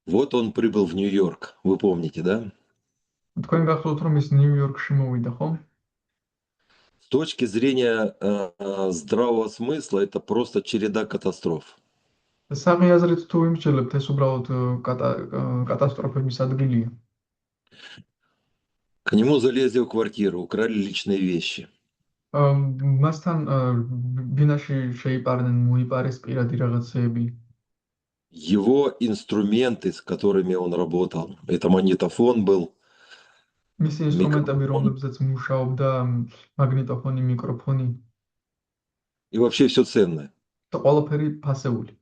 Вот он прибыл в Нью-Йорк, вы помните, да? თქვენ გახსოვთ, რომ ის ნიუ-იორკში მოვიდა, ხო? С точки зрения здравого смысла это просто череда катастроф. საღი აზრით თუ იმსჯელებთ, ეს უბრალოდ კატასტროფების ადგილია. К нему залезли в квартиру, украли личные вещи. მასთან ბინაში შეიპარდნენ, მოიპარეს პირადი რაღაცეები. Его инструменты, с которыми он работал, это магнитофон был, მისი ინსტრუმენტები, რომლებზეც მუშაობდა, მაგნიტოფონი, მიკროფონი и вообще все ценное. და ყველაფერი ფასეული.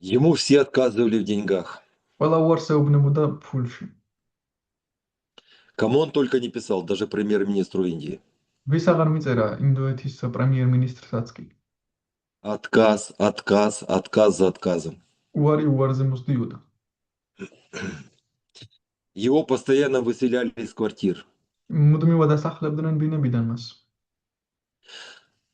Ему все отказывали в деньгах. ყველა უარსეობნებოდა ფულში. Кому он только не писал, даже премьер-министру Индии. ვის აღარ მიწერა ინდოეთის პრემიერ-მინისტრსაც კი. Отказ, отказ, отказ за отказом. უარი უარზე მოსდიოდა. Его постоянно выселяли из квартир. მუდმივად ასახლებდნენ ბინებიდან მას.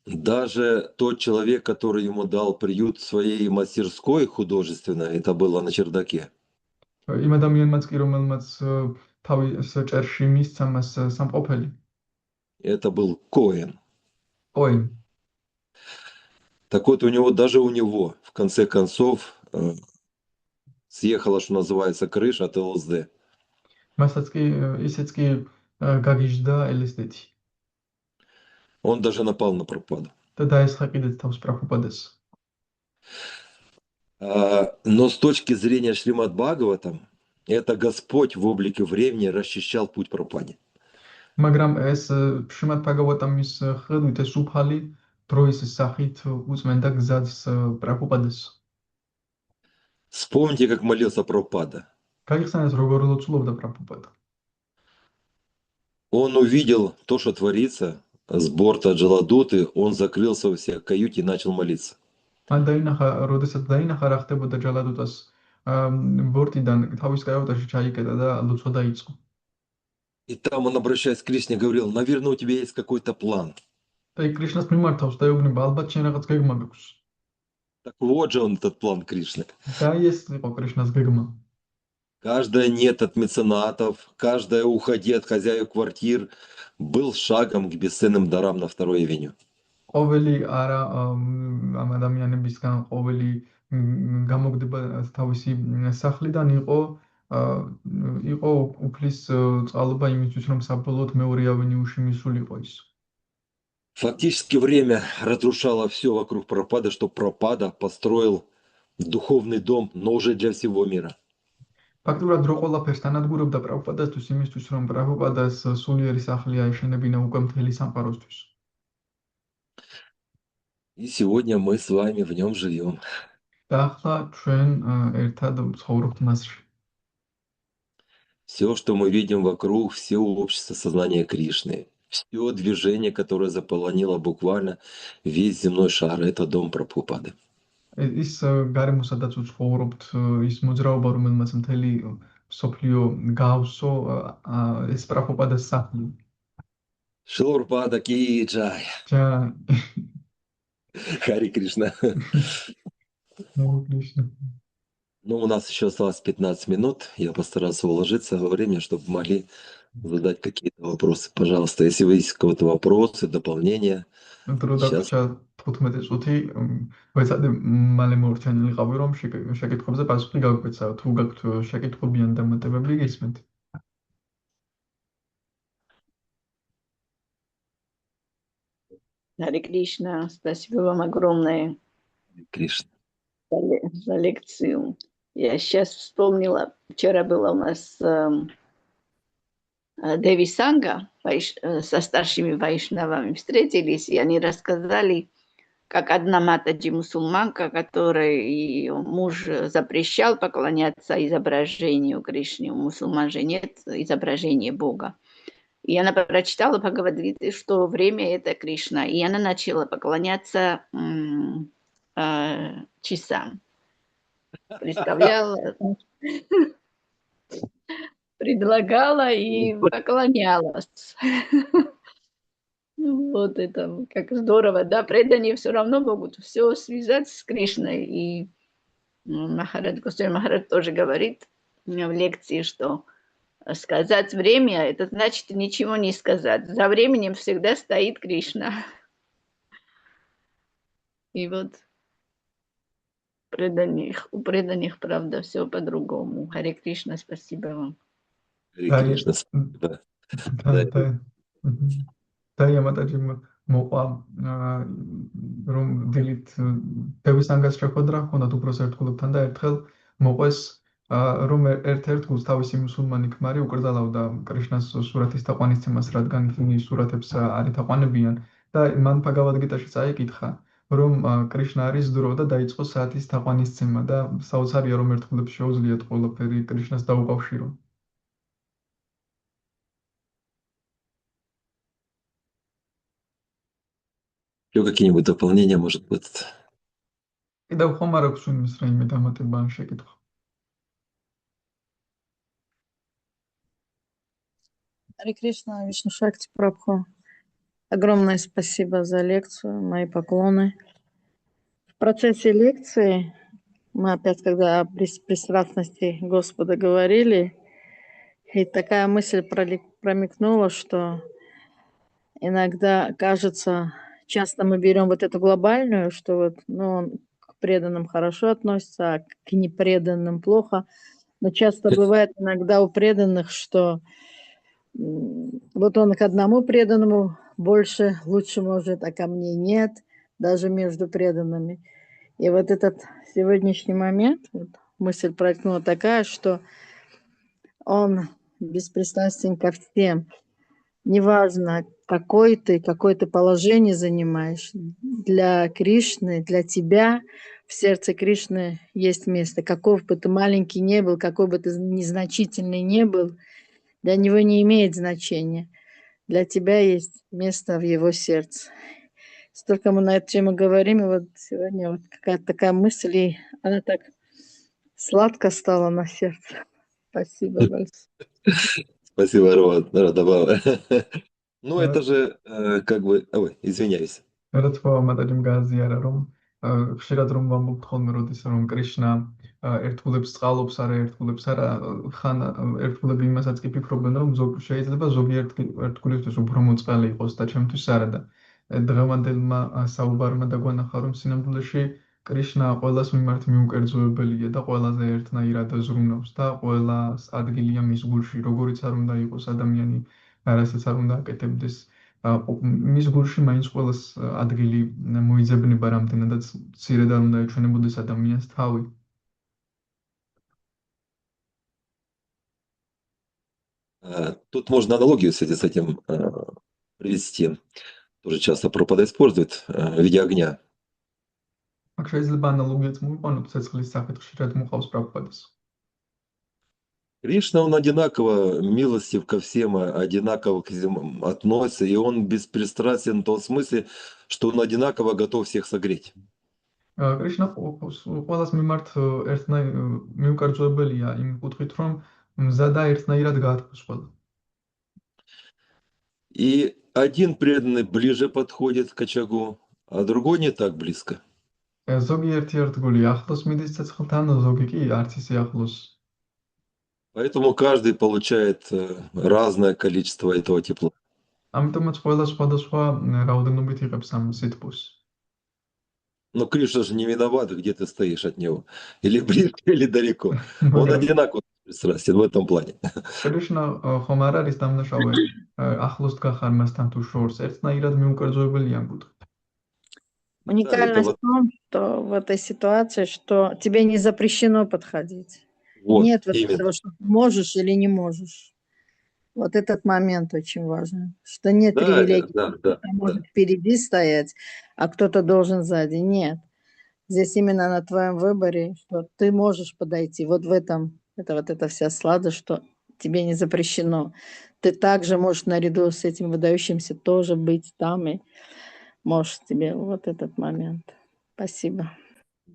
Даже тот человек, который ему дал приют в своей мастерской художественной, это было на чердаке. იმ ადამიანმაც კი, რომელმაც თავის ჭერში მისცა მას სამყოფელი. Это был Коэн. ოი, Так вот, у него, в конце концов, съехала, что называется, крыша от ЛСД. მასაც კი ისეც კი გაგიჟდა LSD-ი Он даже напал на Прабхупаду. და დაესხა კიდეც თავს პრაბჰუპადას. Но с точки зрения Шримад Бхагаватам, это Господь в облике времени расчищал путь Прабхупаде. მაგრამ ეს შრიმად ბჰაგავატამის ხედვით ეს უფალი დროის სახით უწმენდა გზას პრაბჰუპადეს. Вспомните, как молился Прабхупада. გაიხსენეს როგორ ლოცულობდა პრაბჰუპადა. Он увидел то, что творится с борта Джаладуты, он закрылся в своей каюте и начал молиться. მან დაინახა, როდესაც დაინახა რა ხდებოდა ჯალადუტას ბორტიდან თავის კაიუტაში ჩაიკეტა და ლოცვა დაიწყო. И там он, обращаясь к Кришне, говорил: наверное, у тебя есть какой-то план. და იქ კრიშნას მიმართავს და ეუბნება, ალბათ შენ რაღაც გეგმა გაქვს. Так вот же он, этот план Кришны. და ეს იყო კრიშნას გეგმა. Каждое «нет» от меценатов, каждое «уходи» от хозяев квартир был шагом к бесценным дарам на второй авеню. ყოველი არა ამ ადამიანებისგან ყოველი გამოგდება თავისი სახლიდან იყო უფლის წყალობა იმისთვის, რომ საბოლოოდ მეორე ავენიუში მისულიყო ის. Фактически время разрушало все вокруг Прабхупады, что Прабхупада построил духовный дом, но уже для всего мира. ფაქტურად რო ყველაფერს თანადგურებდა პრაბჰუპადასთვის იმისთვის, რომ პრაბჰუპადას სულიერი სახლი აეშენებინა უკვე მთელი სამყაროსთვის. И сегодня мы с вами в нем живем. და ახლა ჩვენ ერთად ცხოვრობთ მასში. Все, что мы видим вокруг, все общество сознания Кришны, все движение, которое заполонило буквально весь земной шар, это дом Прабхупады. ის გარემო, სადაც ვცხოვრობთ, ის მოძრაობა, რომელმაც მთელი მსოფლიო გაავსო, ეს პრაბჰუპადას სახლი. Шрила Прабхупада ки джай. Джай. Хари Кришна. Ну, у нас еще осталось 15 минут. Я постарался уложиться во время, чтобы могли задать какие-то вопросы. Пожалуйста, если вы есть какие-то вопросы, дополнения. Сейчас. 15 წუთი ვეცადე მალე მორჩენილიყავი, რომ შეკითხვებზე პასუხი გავიკვეცა. თუ გაქვთ შეკითხვები ან დამატებები, გისმენთ. Харе Кришна, спасибо вам огромное Кришна. за лекцию. Я сейчас вспомнила, вчера была у нас Деви Санга со старшими вайшнавами встретились, и они рассказали, как одна матаджи мусульманка, которой ее муж запрещал поклоняться изображению Кришны, у мусульман же нет изображения Бога. И она прочитала Бхагавад-гиту, что время это Кришна, и она начала поклоняться часам. Представляла, предлагала и поклонялась. Вот это как здорово, да, преданные все равно могут все связать с Кришной. И Махарадж, Госвами Махарадж тоже говорит в лекции, что сказать время, это значит ничего не сказать. За временем всегда стоит Кришна. И вот у преданных, правда, все по-другому. Харе Кришна, спасибо вам. Харе Кришна, спасибо. დაია მატაჯიმ მოყვა რომ დილით დევის ანგას შეხვედრა ჰქონდათ უბრალოდ ერთგულებთან და ერთხელ მოყვეს რომ ერთ-ერთ გულს თავისი მუსულმანი ქმარი უკრძალავდა კრიშნას სურათის თაყვანისცემას, რადგან ისინი სურათებს არ ეთაყვანებიან და მან ბჰაგავად-გიტაში წაიკითხა რომ კრიშნა არის დრო და დაიწყო საათის თაყვანისცემა და საოცარია რომ ერთგულებს შეუძლიათ ყველაფერი კრიშნას დაუკავშირონ. Еще какие-нибудь дополнения, может быть? კიდევ ხომ არ აქვს ვინმეს რაიმე დამატება ან შეკითხვა? Харе Кришна, Вишну Шакти Прабху. Огромное спасибо за лекцию, мои поклоны. В процессе лекции мы опять, когда о пристрастности Господа говорили, и такая мысль промелькнула, что иногда кажется, часто мы берем вот эту глобальную, что вот, он к преданным хорошо относится, а к непреданным плохо. Но часто бывает иногда у преданных, что вот он к одному преданному больше, лучше может, а ко мне нет, даже между преданными. И вот этот сегодняшний момент, вот, мысль проектнула такая, что он беспристрастен ко всем. Неважно, какое ты положение занимаешь, для Кришны, для тебя в сердце Кришны есть место. Каков бы ты маленький не был, какой бы ты незначительный не был, для него не имеет значения. Для тебя есть место в его сердце. Столько мы на эту тему говорим, и вот сегодня вот какая-то такая мысль, и она так сладко стала на сердце. Спасибо большое. Спасибо, Радобава. Ну, Э, это же как бы... Ой, извиняюсь. რა მადაჯიმ გააზიარა რომ ხშირად რომ ვამბობთ ხოლმე როდის რომ კრიშნა ერთგულებს წყალობს არა ერთგულებს არა ხან ერთგულები იმასაც კი ფიქრობენ რომ შეიძლება ზოგიერთ ერთგულისთვის უფრო მოწყალე იყოს და ჩემთვის არა და დღევანდელმა საუბარმა დაგვანახა რომ სინამდვილეში კრიშნა ყველას მიმართ მიუკერძოებელია და ყველაზე ერთნაირად ზრუნავს და ყველას ადგილია მის გულში როგორიც არ უნდა იყოს ადამიანი რასაც არ უნდა აკეთებდეს მის გულში მაინც ყველას ადგილი მოიძებნება რამდენადაც მცირედ არ უნდა ეჩვენებოდეს ადამიანს თავი. Тут можно аналогию, кстати, с этим привести. Тоже часто Прабхупада использует в виде огня. აქ შეიძლება ანალოგიაც მოვიყვანოთ ცეცხლის სახით ხშირად მოყავს პრაბჰუპადას. Кришна, он одинаково милостив ко всем, одинаково к всем относится, и он беспристрастен в том смысле, что он одинаково готов всех согреть. კრიშნა ყველას მიმართ მიუკერძოებელია იმ კუთხით, რომ მზადა ერთნაირად გაათქვას ყველა. И один преданный ближе подходит к очагу, а другой не так близко. ზოგიერთი ერთგული ახლოს მიდის ცეცხლთან, ზოგი კი არც ისე ახლოს. Поэтому каждый получает разное количество этого тепла. ამიტომაც ყველა სხვადასხვა რაოდენობით იღებს ამ სითბოს. Но Кришна же не виноват, где ты стоишь от него. Или близко, или далеко. Он одинаково беспристрастен в этом плане. კრიშნა ხომ არ არის დამნაშავე ახლოს დგახარ მასთან თუ შორს, ერთნაირად მიუკერძოებელი ამ კუთხით. Уникальность в том, что в этой ситуации, что тебе не запрещено подходить. Вот, Нет вот именно. этого, что можешь или не можешь. Вот этот момент очень важен. Что нет Да, привилегии. да, Кто-то может впереди стоять, а кто-то должен сзади. Нет. Здесь именно на твоем выборе, что ты можешь подойти. Вот в этом, это вот эта вся сладость, что тебе не запрещено. Ты также можешь наряду с этим выдающимся тоже быть там и можешь тебе вот этот момент. Спасибо.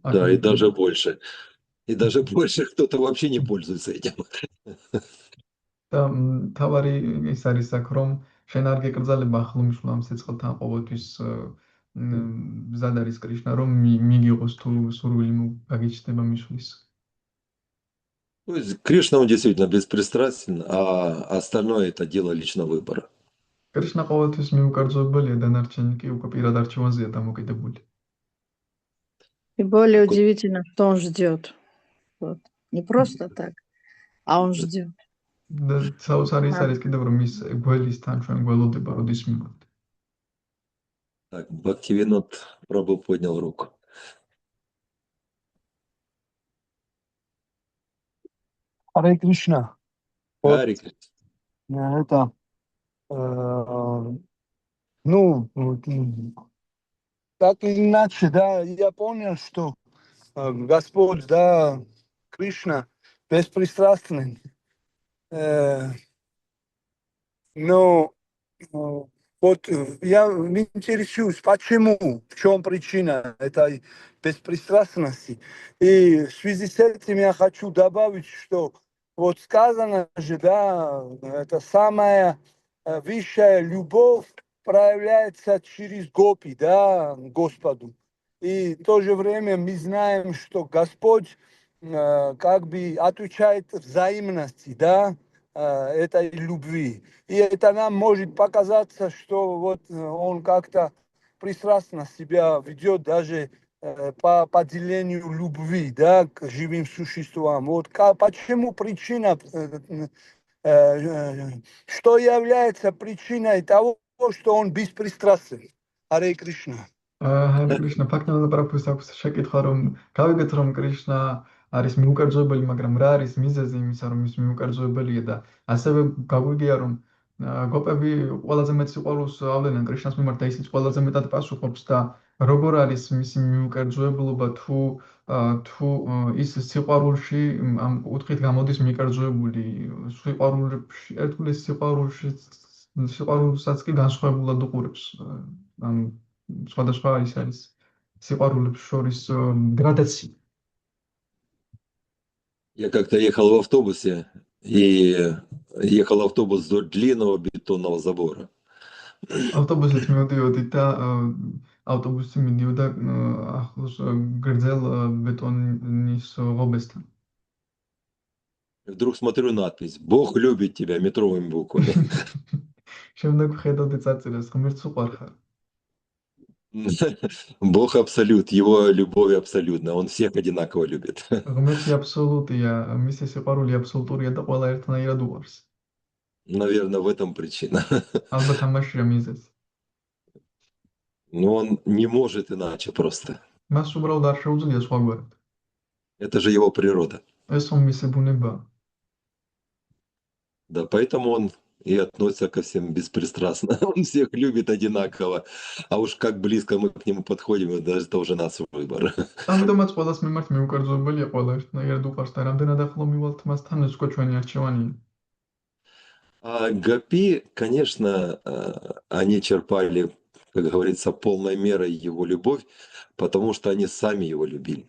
Да, и даже больше. И даже больше кто-то вообще не пользуется этим. და თავარი ის არის აქ რომ შენ არ გეკრძალება ახლომისვლა ამ სიცხლთან ყოველთვის მზად არის კრიშნა რომ მიგიღოს თუ სურვილი გაგიჩნდება მისვლის. То есть Кришна, он действительно беспристрастен, а остальное это дело личного выбора. კრიშნა ყოველთვის მიუკერძოებელია, დანარჩენი კი უკვე პირად არჩევანზეა დამოკიდებული. И более удивительно, что он ждет. Вот. Не просто так, а он ждет. და საოცარი ის არის კიდევ რომ ის გველისთან ჩვენ გველოდება როდის მივხვდით. Так, Бхактивинод Прабху поднял руку. Харе Кришна. Харе Кришна. Это, ну, так или иначе, да, я понял, что Господь, да, Кришна беспристрастный. Но вот я интересуюсь, почему, в чем причина этой беспристрастности. И в связи с этим я хочу добавить, что вот сказано же, да, это самая высшая любовь проявляется через гопи, да, Господу. И в то же время мы знаем, что Господь как бы отвечает взаимности, да, этой любви. И это нам может показаться, что вот он как-то пристрастно себя ведет даже по поделению любви, да, к живым существам. Вот почему причина, что является причиной того, что он беспристрастен? Харе Кришна. ჰარე კრიშნა, ფაქტობრივად პროფესორს აქვს შეკითხვა, რომ გავიგეთ, რომ კრიშნა არის მიუკერძოებელი, მაგრამ რა არის მიზეზი იმისა, რომ ის მიუკერძოებელია და ასევე გაგვიგია, რომ გოპები ყველაზე მეტ სიყვარულს ავლენენ კრიშნას მიმართ და ისიც ყველაზე მეტად პასუხობს და როგორ არის მისი მიუკერძოებლობა თუ ის სიყვარულში ამ კუთხით გამოდის მიკერძოებული სიყვარულში ერთგულის სიყვარულსაც კი განსხვავებულად უყურებს ამ სხვადასხვა ის არის სიყვარულებს შორის გრადაცია. Я как-то ехал в автобусе, и ехал автобус вдоль длинного бетонного забора. ავტობუსით მივდიოდი და ავტობუსი მიდიოდა ახლოს გრძელ ბეტონის ღობესთან. И вдруг смотрю надпись «Бог любит тебя» метровыми буквами. შემდეგ ვხედავდი წარწერას, ღმერთს უყვარხარ. Бог абсолют, его любовь абсолютна, он всех одинаково любит. ღმერთი აბსოლუტია, მისი სიყვარული აბსოლუტურია და ყველა ერთნაირად უყვარს. Наверное, в этом причина. ალბათ ამაშია მიზეზი. Но он не может иначе просто. მას უბრალოდ არ შეუძლია სხვაგვარად. Это же его природа. ეს რომ მისი ბუნებაა. Да, поэтому он и относится ко всем беспристрастно. Он всех любит одинаково. А уж как близко мы к нему подходим, даже это уже наш выбор. ამიტომაც ყველას მიმართ მიუკერძოებელია, ყველა ერთნაირად უყვარს და რამდენად ახლო მივალთ მასთან, ეს უკვე ჩვენი არჩევანია. А Гапи, конечно, они черпали, как говорится, полной мерой его любовь, потому что они сами его любили.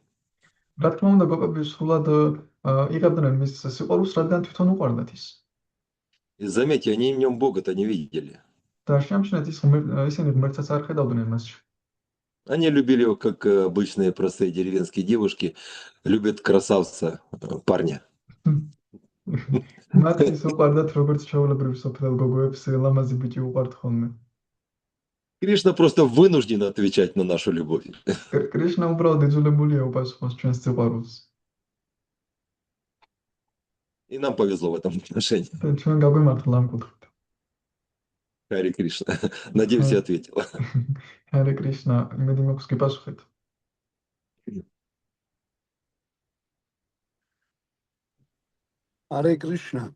რა თქმა უნდა, გოპები სრულად იღებდნენ მის სიყვარულს, რადგან თვითონ უყვარდათ ის. И заметьте, они в нем Бога-то не видели. და შეამჩნიათ ისინი ღმერთსაც არ ხედავდნენ მასში. Они любили его, как обычные простые деревенские девушки любят красавца, парня. მათ ის უყვარდათ, როგორც ჩვეულებრივ სოფელ გოგოებს ლამაზი ბიჭი უყვართ ხოლმე. Кришна просто вынужден отвечать на нашу любовь. კრიშნა უბრალოდ იძულებულია უპასუხოს ჩვენს სიყვარულს. И нам повезло в этом отношении. და ჩვენ გაგვიმართლა ამ კუთხით. Хари Кришна. Надеюсь, я ответил. ჰარე კრიშნა, იმედი მაქვს გიპასუხეთ. Харе Кришна.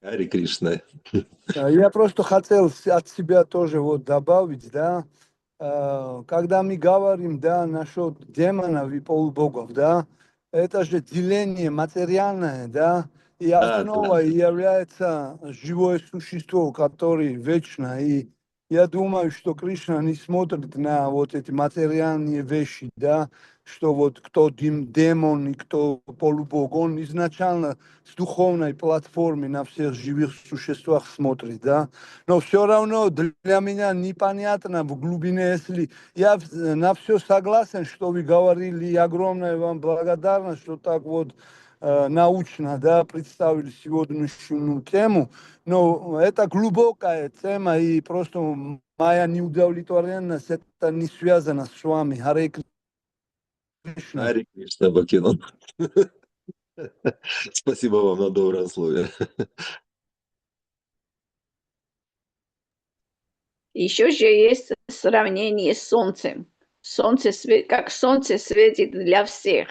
Хари Кришна. Я просто хотел от себя тоже вот добавить, да, когда мы говорим, да, насчет демонов и полубогов, да, это же деление материальное, да, и основой является живое существо, которое вечно. И я думаю, что Кришна не смотрит на вот эти материальные вещи, да, что вот кто демон и кто полубог, он изначально с духовной платформы на всех живых существах смотрит, да. Но все равно для меня непонятно в глубине, если я на все согласен, что вы говорили, и огромная вам благодарность, что так вот научно, да, представили сегодняшнюю тему, но это глубокая тема, и просто моя неудовлетворенность, это не связано с вами. Харе Кришна. Хари Кришна Бхактивинод. Спасибо вам на доброе слове. Еще же есть сравнение с Солнцем. Как Солнце светит для всех.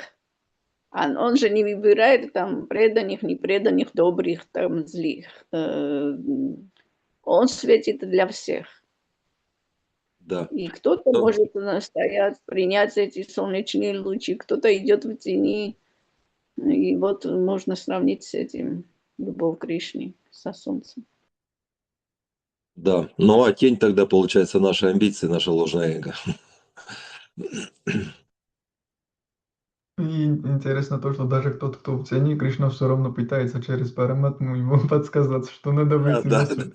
Он же не выбирает там преданных, непреданных, добрых, там злых. Он светит для всех. Да. И кто-то может настоять, принять эти солнечные лучи, кто-то идет в тени. И вот можно сравнить с этим любовь Кришны со солнцем. Да. Ну а тень тогда получается наши амбиции, наше ложное эго. И интересно то, что даже тот, кто в тени, Кришна все равно пытается через Параматму ему подсказать, что надо выйти на свет.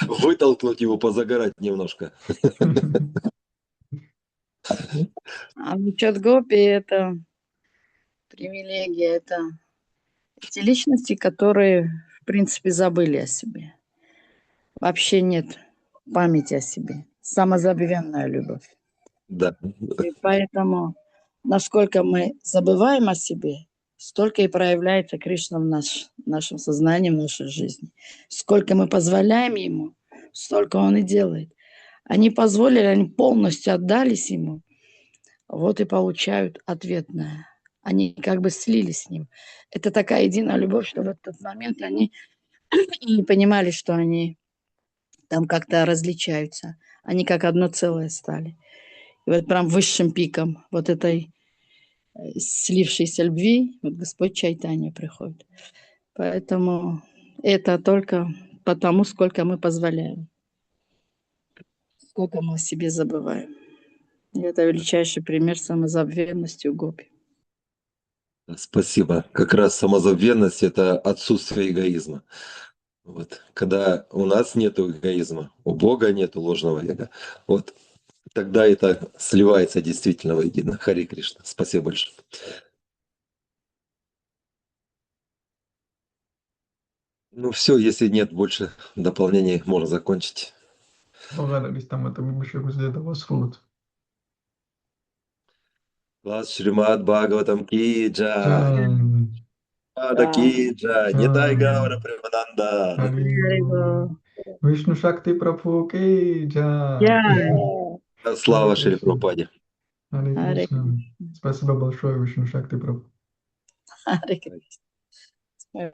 Вытолкнуть его, позагорать немножко. А насчет гопи это привилегия, это те личности, которые, в принципе, забыли о себе. Вообще нет памяти о себе. Самозабвенная любовь. Да. И поэтому, насколько мы забываем о себе, столько и проявляется Кришна в нашем сознании, в нашей жизни. Сколько мы позволяем ему, столько он и делает. Они позволили, они полностью отдались ему, вот и получают ответное. Они как бы слились с ним. Это такая единая любовь, что в этот момент они не понимали, что они там как-то различаются. Они как одно целое стали. И вот прям высшим пиком вот этой слившейся любви вот Господь Чайтанья приходит. Поэтому это только потому, сколько мы позволяем, сколько мы о себе забываем. И это величайший пример самозабвенности у Гопи. Спасибо. Как раз самозабвенность – это отсутствие эгоизма. Вот. Когда у нас нет эгоизма, у Бога нет ложного эго, вот тогда это сливается действительно воедино. Хари Кришна. Спасибо большое. Ну все, если нет больше дополнений, можно закончить. მოღალატის დამატებები შეგვიძლია დავასრულოთ. Класс Шримад Бхагаватам ки джай. ჯაი, Ада ки джай. Нитай ჯაი, Гаура Премананда. ჰარი вишну шакти прабху ки джай. Слава Харе Шри Кришна. Прабхупаде. Харе Харе Кришна. Спасибо большое, Вишну Шакти Прабху. Харе Кришна.